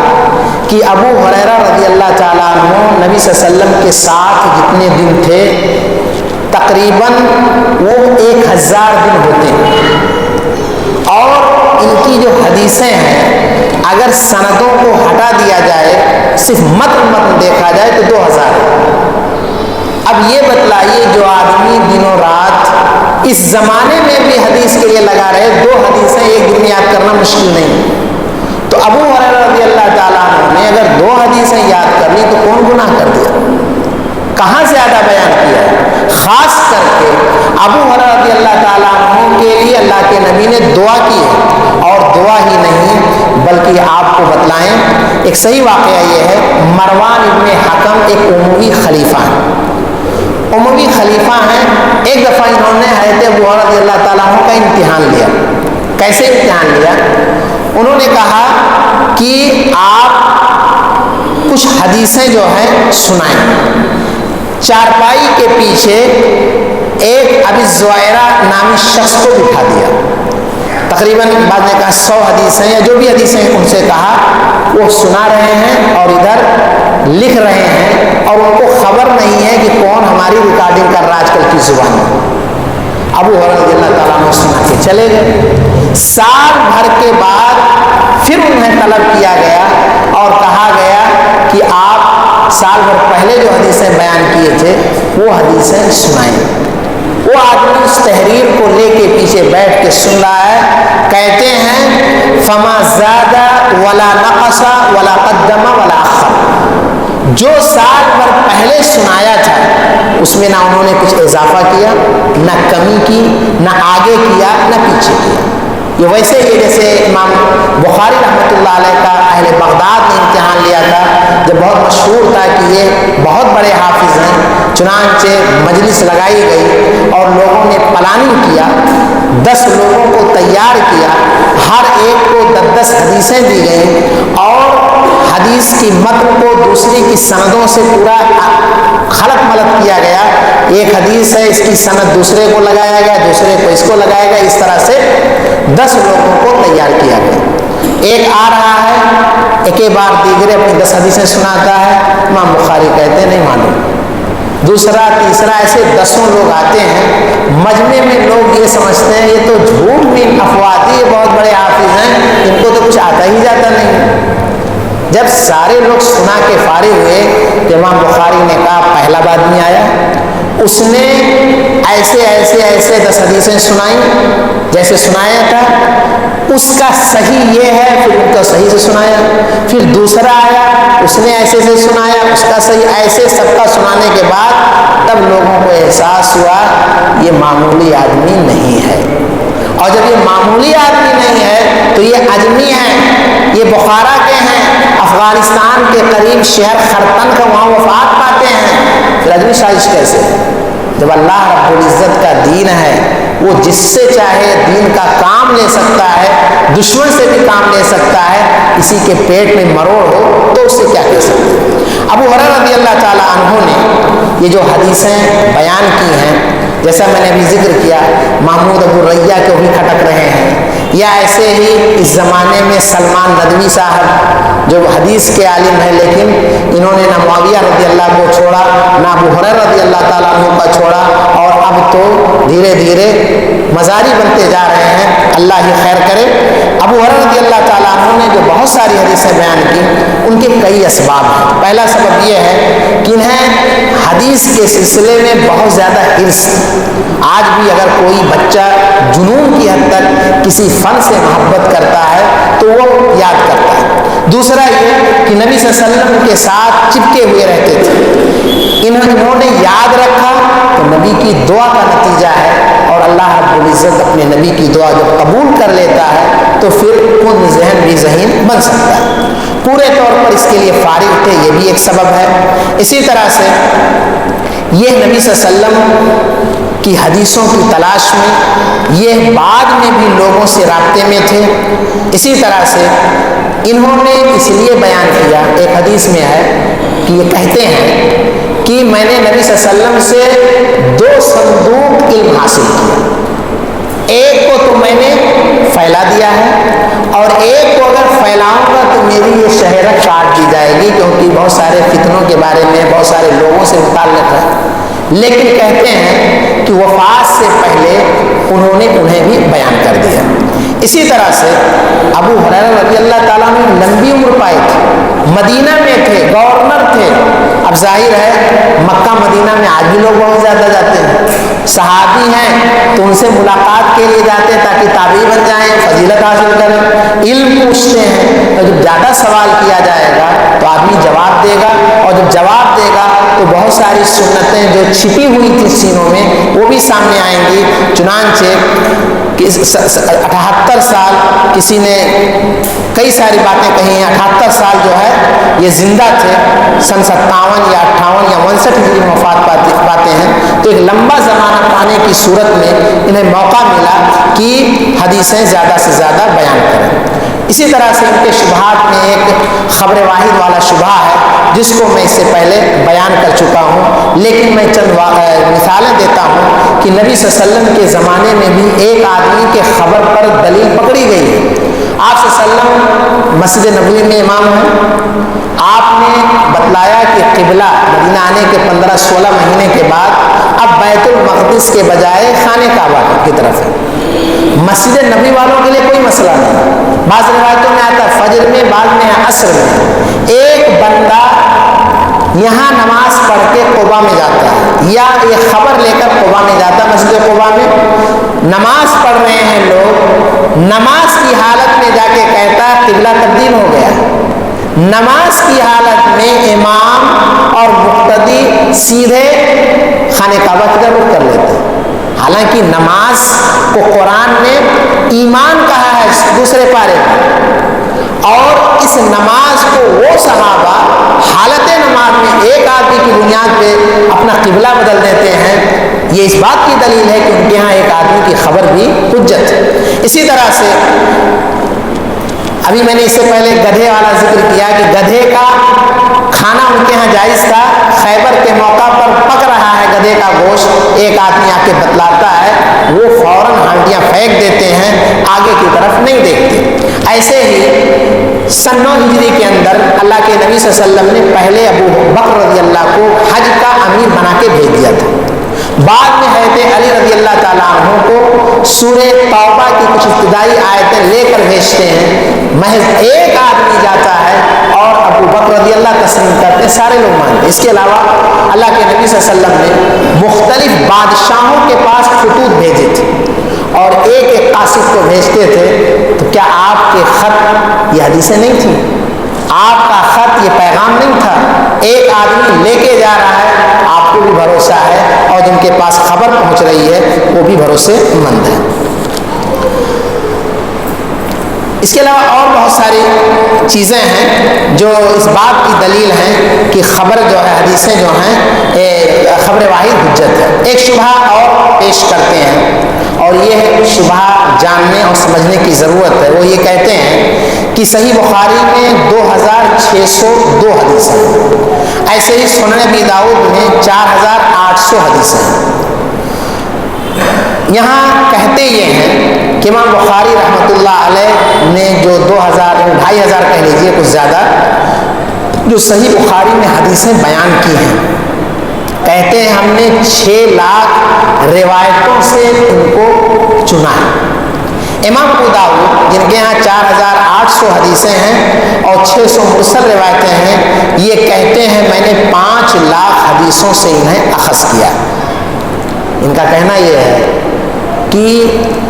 کہ ابو ہریرہ رضی اللہ تعالیٰ عنہ نبی صلی اللہ علیہ وسلم کے ساتھ جتنے دن تھے تقریباً وہ 1000 دن ہوتے ہیں، اور ان کی جو حدیثیں ہیں اگر سندوں کو ہٹا دیا جائے، صرف متن دیکھا جائے تو 2000 ہے۔ اب یہ بتلائیے جو آدمی دنوں رات اس زمانے میں بھی حدیث کے لیے لگا رہے، 2 حدیثیں ایک دن میں یاد کرنا مشکل نہیں، تو ابو ہریرہ رضی اللہ تعالیٰ عنہ نے اگر 2 حدیثیں یاد کر لی تو کون گناہ کر دیا، کہاں زیادہ بیان کیا ہے۔ خاص کر کے ابو ہریرہ رضی اللہ تعالیٰ عنہ کے لیے اللہ کے نبی نے دعا کی ہے، اور دعا ہی نہیں بلکہ آپ کو بتلائیں ایک صحیح واقعہ یہ ہے، مروان ابن حکم ایک اموی خلیفہ ہیں، اموی خلیفہ ہیں۔ ایک دفعہ انہوں نے حضرت ابو ہریرہ رضی اللہ تعالیٰ عنہ کا امتحان لیا۔ کیسے امتحان لیا؟ انہوں نے کہا کہ آپ کچھ حدیثیں جو ہیں سنائیں۔ چارپائی کے پیچھے ایک ابی زوائرہ نامی شخص کو بٹھا دیا، تقریباً بعد نے کہا 100 حدیثیں یا جو بھی حدیثیں ان سے کہا وہ سنا رہے ہیں اور ادھر لکھ رہے ہیں، اور ان کو خبر نہیں ہے کہ کون ہماری ریکارڈنگ کر رہا ہے آج کل کی زبان میں۔ ابو ہریرہ رضی اللہ تعالیٰ عنہ سنا کے چلے گئے۔ سال بھر کے بعد پھر انہیں طلب کیا گیا اور کہا گیا کہ آپ سال بھر پہلے جو حدیثیں بیان کیے تھے وہ حدیثیں سنائیں۔ وہ آدمی اس تحریر کو لے کے پیچھے بیٹھ کے سن رہا ہے، کہتے ہیں فما زاد ولا نقص ولا قدم ولا اخر، جو سال بھر پہلے سنایا تھا اس میں نہ انہوں نے کچھ اضافہ کیا، نہ کمی کی، نہ آگے کیا، نہ پیچھے کیا۔ یہ ویسے ہی جیسے امام بخاری رحمۃ اللہ علیہ کا اہل بغداد نے امتحان لیا تھا، جب بہت مشہور تھا کہ یہ بہت بڑے حافظ ہیں، چنانچہ مجلس لگائی گئی اور لوگوں نے پلاننگ کیا، 10 لوگوں کو تیار کیا، ہر ایک کو 10 حدیثیں دی گئیں اور حدیث کی متن کو دوسری کی سندوں سے پورا خلط ملط کیا گیا۔ ایک حدیث ہے، اس کی سند دوسرے کو لگایا گیا، دوسرے کو اس کو لگایا گیا، اس طرح سے 10 لوگوں کو تیار کیا گیا۔ ایک آ رہا ہے، ایک بار دیگرے اپنی 10 حدیثیں سناتا ہے، امام بخاری کہتے ہیں نہیں معلوم۔ دوسرا تیسرا ایسے 10 لوگ آتے ہیں، مجمع میں لوگ یہ سمجھتے ہیں یہ تو جھوٹ میں افواہی، یہ بہت بڑے حافظ ہیں، ان کو تو کچھ آتا ہی جاتا نہیں۔ جب سارے لوگ سنا کے فارغ ہوئے تو امام بخاری نے کہا پہلا آدمی آیا، اس نے ایسے 10 حدیثیں سنائیں جیسے سنایا تھا، اس کا صحیح یہ ہے، پھر ان کا صحیح سے سنایا۔ پھر دوسرا آیا، اس نے ایسے سے سنایا، اس کا صحیح، ایسے سب کا سنانے کے بعد تب لوگوں کو احساس ہوا یہ معمولی آدمی نہیں ہے، اور جب یہ معمولی آدمی نہیں ہے تو یہ اجمی ہیں، یہ بخارا کے ہیں، افغانستان کے قریب شہر خرطن کا وہاں وفات پاتے ہیں، پھر اجمی سازش کیسے؟ جب اللہ رب العزت کا دین ہے، وہ جس سے چاہے دین کا کام لے سکتا ہے، دشمن سے بھی کام لے سکتا ہے، کسی کے پیٹ میں مروڑ ہو تو اس سے کیا کہہ سکتے ہیں۔ ابو ہریرہ رضی اللہ تعالیٰ عنہ نے یہ جو حدیثیں بیان کی ہیں، جیسا میں نے ابھی ذکر کیا، محمود ابو ریہ کے بھی کھٹک رہے ہیں، یا ایسے ہی اس زمانے میں سلمان ندوی صاحب جو حدیث کے عالم ہیں، لیکن انہوں نے نہ معاویہ رضی اللہ کو چھوڑا، نہ ابو ہریرہ رضی اللہ تعالیٰ عنہ کا چھوڑا، اور اب تو دھیرے دھیرے مزاری بنتے جا رہے ہیں، اللہ ہی خیر کرے۔ ابو ہریرہ رضی اللہ تعالیٰ عنہ نے جو بہت ساری حدیثیں بیان کی، ان کے کئی اسباب ہیں۔ پہلا سبب یہ ہے کہ انہیں حدیث کے سلسلے میں بہت زیادہ حرص ہے۔ آج بھی اگر کوئی بچہ جنون کی حد تک کسی فن سے محبت کرتا ہے تو وہ یاد کرتا ہے۔ دوسرا یہ کہ نبی صلی اللہ علیہ وسلم کے ساتھ چپکے ہوئے رہتے تھے، انہوں نے یاد رکھا تو نبی کی دعا کا نتیجہ ہے، اور اللہ رب العزت اپنے نبی کی دعا جب قبول کر لیتا ہے تو پھر خود ذہن بھی ذہین بن سکتا ہے۔ پورے طور پر اس کے لیے فارغ تھے، یہ بھی ایک سبب ہے۔ اسی طرح سے یہ نبی صلی اللہ علیہ وسلم کی حدیثوں کی تلاش میں یہ بعد میں بھی لوگوں سے رابطے میں تھے۔ اسی طرح سے انہوں نے اس لیے بیان کیا، ایک حدیث میں ہے کہ یہ کہتے ہیں کہ میں نے نبی صلی اللہ علیہ وسلم سے 2 صندوق علم حاصل کیا، ایک کو تو میں نے پھیلا دیا ہے، اور ایک کو اگر پھیلاؤں گا تو میری یہ شہرت کاٹ دی جائے گی، کیونکہ بہت سارے فتنوں کے بارے میں بہت سارے لوگوں سے متعلق ہے۔ لیکن کہتے ہیں کہ وفات سے پہلے انہوں نے انہیں بھی بیان کر دیا۔ اسی طرح سے ابو ہریرہ رضی اللہ تعالیٰ نے لمبی عمر پائی تھی، مدینہ میں تھے، گورنر تھے۔ اب ظاہر ہے مکہ مدینہ میں آج بھی لوگ بہت زیادہ جاتے ہیں، صحابی ہیں تو ان سے ملاقات کے لیے جاتے ہیں تاکہ تابعی بن جائیں، فضیلت حاصل کریں، علم پوچھتے ہیں۔ تو جب زیادہ سوال کیا جائے گا تو آدمی جواب دے گا، اور جب جواب دے گا تو بہت ساری سنتیں جو چھپی ہوئی تھی سینوں میں وہ بھی سامنے آئیں گی۔ چنانچہ 78 سال کسی نے کئی ساری باتیں کہی ہیں، 78 سال جو ہے یہ زندہ تھے، سن 57 یا 58 یا 59 ہجری میں وفات پاتے ہیں، تو ایک لمبا زمانہ پانے کی صورت میں انہیں موقع ملا کہ حدیثیں زیادہ سے زیادہ بیان کریں۔ اسی طرح سے ان کے شبہات میں ایک خبر واحد والا شبہ ہے جس کو میں اس سے پہلے بیان کر چکا ہوں، لیکن میں چند مثالیں دیتا ہوں کہ نبی صلی اللہ علیہ وسلم کے زمانے میں بھی ایک آدمی کے خبر پر دلیل پکڑی گئی ہے۔ آپ صلی اللہ علیہ وسلم مسجد نبوی میں امام ہیں، آپ نے بتلایا کہ قبلہ مدینہ آنے کے 15-16 مہینے کے بعد اب بیت المقدس کے بجائے خانہ کعبہ کی طرف ہے۔ مسجد نبی والوں کے لیے کوئی مسئلہ نہیں، بعض روایتوں میں آتا ہے فجر میں، بعض میں عصر میں۔ ایک بندہ پڑھ کے قبا میں جاتا ہے یا یہ خبر لے کر قبا میں جاتا ہے، مسجد قبا میں نماز پڑھ رہے ہیں لوگ، نماز کی حالت میں جا کے کہتا ہے قبلہ تبدیل ہو گیا، نماز کی حالت میں امام اور مقتدی سیدھے خانہ کعبہ کی طرف رخ کر لیتے ہیں، حالانکہ نماز کو قرآن نے ایمان کہا ہے دوسرے پارے میں، اور اس نماز کو وہ صحابہ حالت نماز میں ایک آدمی کی بنیاد پہ اپنا قبلہ بدل دیتے ہیں، یہ اس بات کی دلیل ہے کہ ان کے ہاں ایک آدمی کی خبر بھی حجت ہے۔ اسی طرح سے ابھی میں نے اس سے پہلے گدھے والا ذکر کیا کہ گدھے کا کھانا ان کے ہاں جائز تھا، خیبر کے موقع پر پک رہا ہے گدھے کا گوشت، ایک آدمی آ کے بتلاتا ہے، وہ فوراً ہانڈیاں پھینک دیتے ہیں، آگے کی طرف نہیں دیکھتے۔ ایسے ہی سن 9 ہجری کے اندر اللہ کے نبی صلی اللہ علیہ وسلم نے پہلے ابو بکر رضی اللہ کو حج کا امیر بنا کے بھیج دیا تھا، بعد میں حضرت علی رضی اللہ تعالیٰ عنہ کو سورہ توبہ کی کچھ ابتدائی آیتیں لے کر بھیجتے ہیں، محض ایک آدمی جاتا ہے اور ابو بکر رضی اللہ تسلیم کرتے ہیں، سارے لوگ مانتے ہیں۔ اس کے علاوہ اللہ کے نبی صلی اللہ علیہ وسلم نے مختلف بادشاہوں کے پاس خطوط بھیجے تھے اور ایک ایک قاصد کو بھیجتے تھے، تو کیا آپ کے خط یہ حدیثیں نہیں تھیں؟ آپ کا خط یہ پیغام نہیں تھا؟ ایک آدمی لے کے جا رہا ہے، آپ کو بھی بھروسہ ہے اور جن کے پاس خبر پہنچ رہی ہے وہ بھی بھروسے مند ہے۔ اس کے علاوہ اور بہت ساری چیزیں ہیں جو اس بات کی دلیل ہیں کہ خبر جو ہے، حدیثیں جو ہیں خبر واحد حجت ہے۔ ایک شبہ اور پیش کرتے ہیں اور یہ شبہ جاننے اور سمجھنے کی ضرورت ہے، وہ یہ کہتے ہیں کہ صحیح بخاری میں 2602 حدیثیں ہیں، ایسے ہی سنن ابی داؤد میں 4800 حدیثیں ہیں۔ یہاں کہتے یہ ہیں کہ امام بخاری رحمۃ اللہ علیہ نے جو 2500 کہہ لیجیے کچھ زیادہ جو صحیح بخاری میں حدیثیں بیان کی ہیں، کہتے ہیں ہم نے 6 لاکھ روایتوں سے ان کو چنا ہے۔ امام ابو داؤد جن کے یہاں 4800 حدیثیں ہیں اور 600 مرسل روایتیں ہیں، یہ کہتے ہیں میں نے 5 لاکھ حدیثوں سے انہیں اخذ کیا۔ ان کا کہنا یہ ہے کہ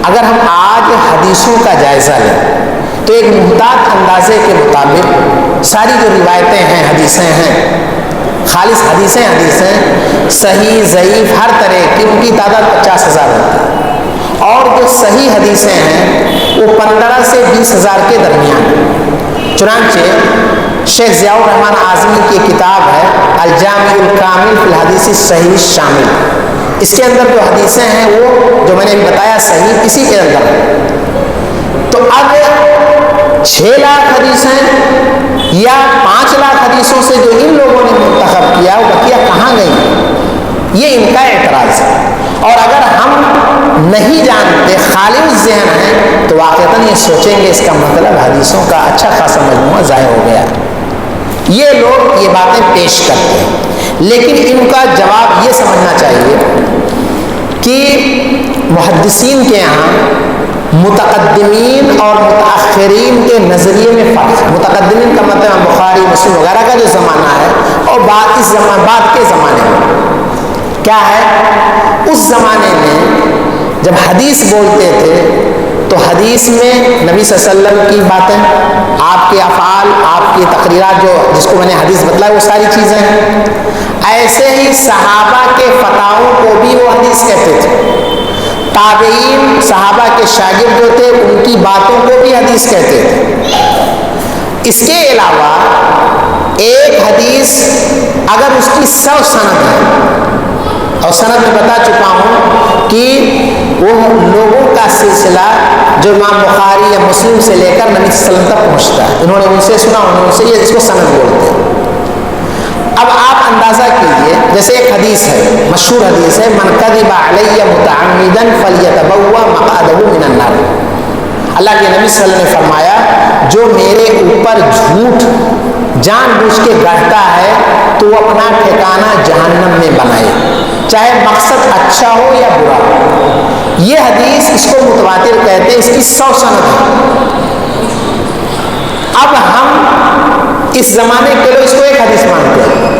اگر ہم آج حدیثوں کا جائزہ لیں تو ایک محتاط اندازے کے مطابق ساری جو روایتیں ہیں، حدیثیں ہیں، خالص حدیثیں صحیح ضعیف ہر طرح کی، ان کی تعداد 50,000 ہوتی ہے، اور جو صحیح حدیثیں ہیں وہ 15 سے 20,000 کے درمیان۔ چنانچہ شیخ ضیاء الرحمن اعظمی کی کتاب ہے الجامع الکامل فی الحدیث الصحیح الشامل، اس کے اندر جو حدیثیں ہیں وہ جو میں نے بتایا صحیح اسی کے اندر ہے۔ تو اب 6 لاکھ حدیثیں یا 5 لاکھ حدیثوں سے جو ان لوگوں نے منتخب کیا وہ بقیہ کہاں گئی، یہ ان کا اعتراض ہے۔ اور اگر ہم نہیں جانتے، خالی ذہن ہیں، تو واقعتاً یہ سوچیں گے اس کا مطلب حدیثوں کا اچھا خاصا مجموعہ ضائع ہو گیا۔ یہ لوگ یہ باتیں پیش کرتے ہیں، لیکن ان کا جواب یہ سمجھنا چاہیے کہ محدثین کے یہاں متقدمین اور متاخرین کے نظریے میں فرق ہے۔ متقدمین کا مطلب بخاری مسلم وغیرہ کا جو زمانہ ہے، اور بعد کے زمانے میں کیا ہے، اس زمانے میں جب حدیث بولتے تھے تو حدیث میں نبی صلی اللہ علیہ وسلم کی باتیں، آپ کے افعال، آپ کی تقریرات جو جس کو میں نے حدیث بتلایا وہ ساری چیزیں ہیں۔ ایسے ہی صحابہ کے فتاووں کو بھی وہ حدیث کہتے تھے، تابعین صحابہ کے شاگرد جو تھے ان کی باتوں کو بھی حدیث کہتے تھے۔ اس کے علاوہ ایک حدیث اگر اس کی 100 سند ہے، اور سند میں بتا چکا ہوں کہ وہ لوگوں کا سلسلہ جو امام بخاری یا مسلم سے لے کر نبی صلی اللہ علیہ وسلم تک پہنچتا ہے، انہوں نے ان سے سنا، انہوں نے ان سے، یہ اس کو سند بولتے ہیں۔ اب آپ اندازہ کیجئے، جیسے ایک حدیث ہے، مشہور حدیث ہے، من کذب علی متعمدا فلیتبوأ مقعدہ من النار۔ اللہ کے نبی صلی اللہ علیہ وسلم نے فرمایا جو میرے اوپر جھوٹ جان بوجھ کے گڑھتا ہے تو وہ اپنا ٹھکانہ جہنم میں بنائے، چاہے مقصد اچھا ہو یا برا ہو۔ یہ حدیث اس کو متواتر کہتے ہیں، اس کی 100 سند ہے۔ اب ہم اس زمانے کے لوگ اس کو ایک حدیث مانتے ہیں،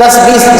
10-20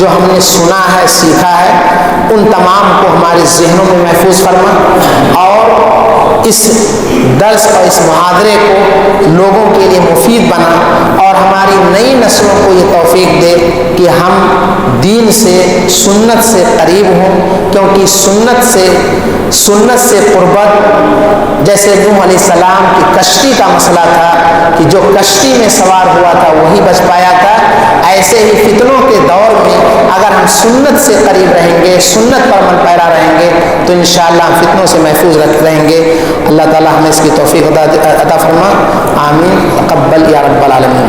جو ہم نے سنا ہے سیکھا ہے ان تمام کو ہمارے ذہنوں میں محفوظ فرما، اور اس درس اور اس محاضرے کو لوگوں کے لیے مفید بنا، اور ہماری نئی نسلوں کو یہ توفیق دے کہ ہم دین سے سنت سے قریب ہوں، کیونکہ سنت سے قربت، جیسے نوح علیہ السلام کی کشتی کا مسئلہ تھا کہ جو کشتی میں سوار ہوا تھا وہی بچ پایا تھا، ایسے ہی فتنوں کے دور میں اگر ہم سنت سے قریب رہیں گے، سنت پر عمل پیرا رہیں گے تو انشاءاللہ ہم فتنوں سے محفوظ رہیں گے۔ اللہ تعالی ہمیں اس کی توفیق عطا فرما، آمین، تقبل یا رب العالمین۔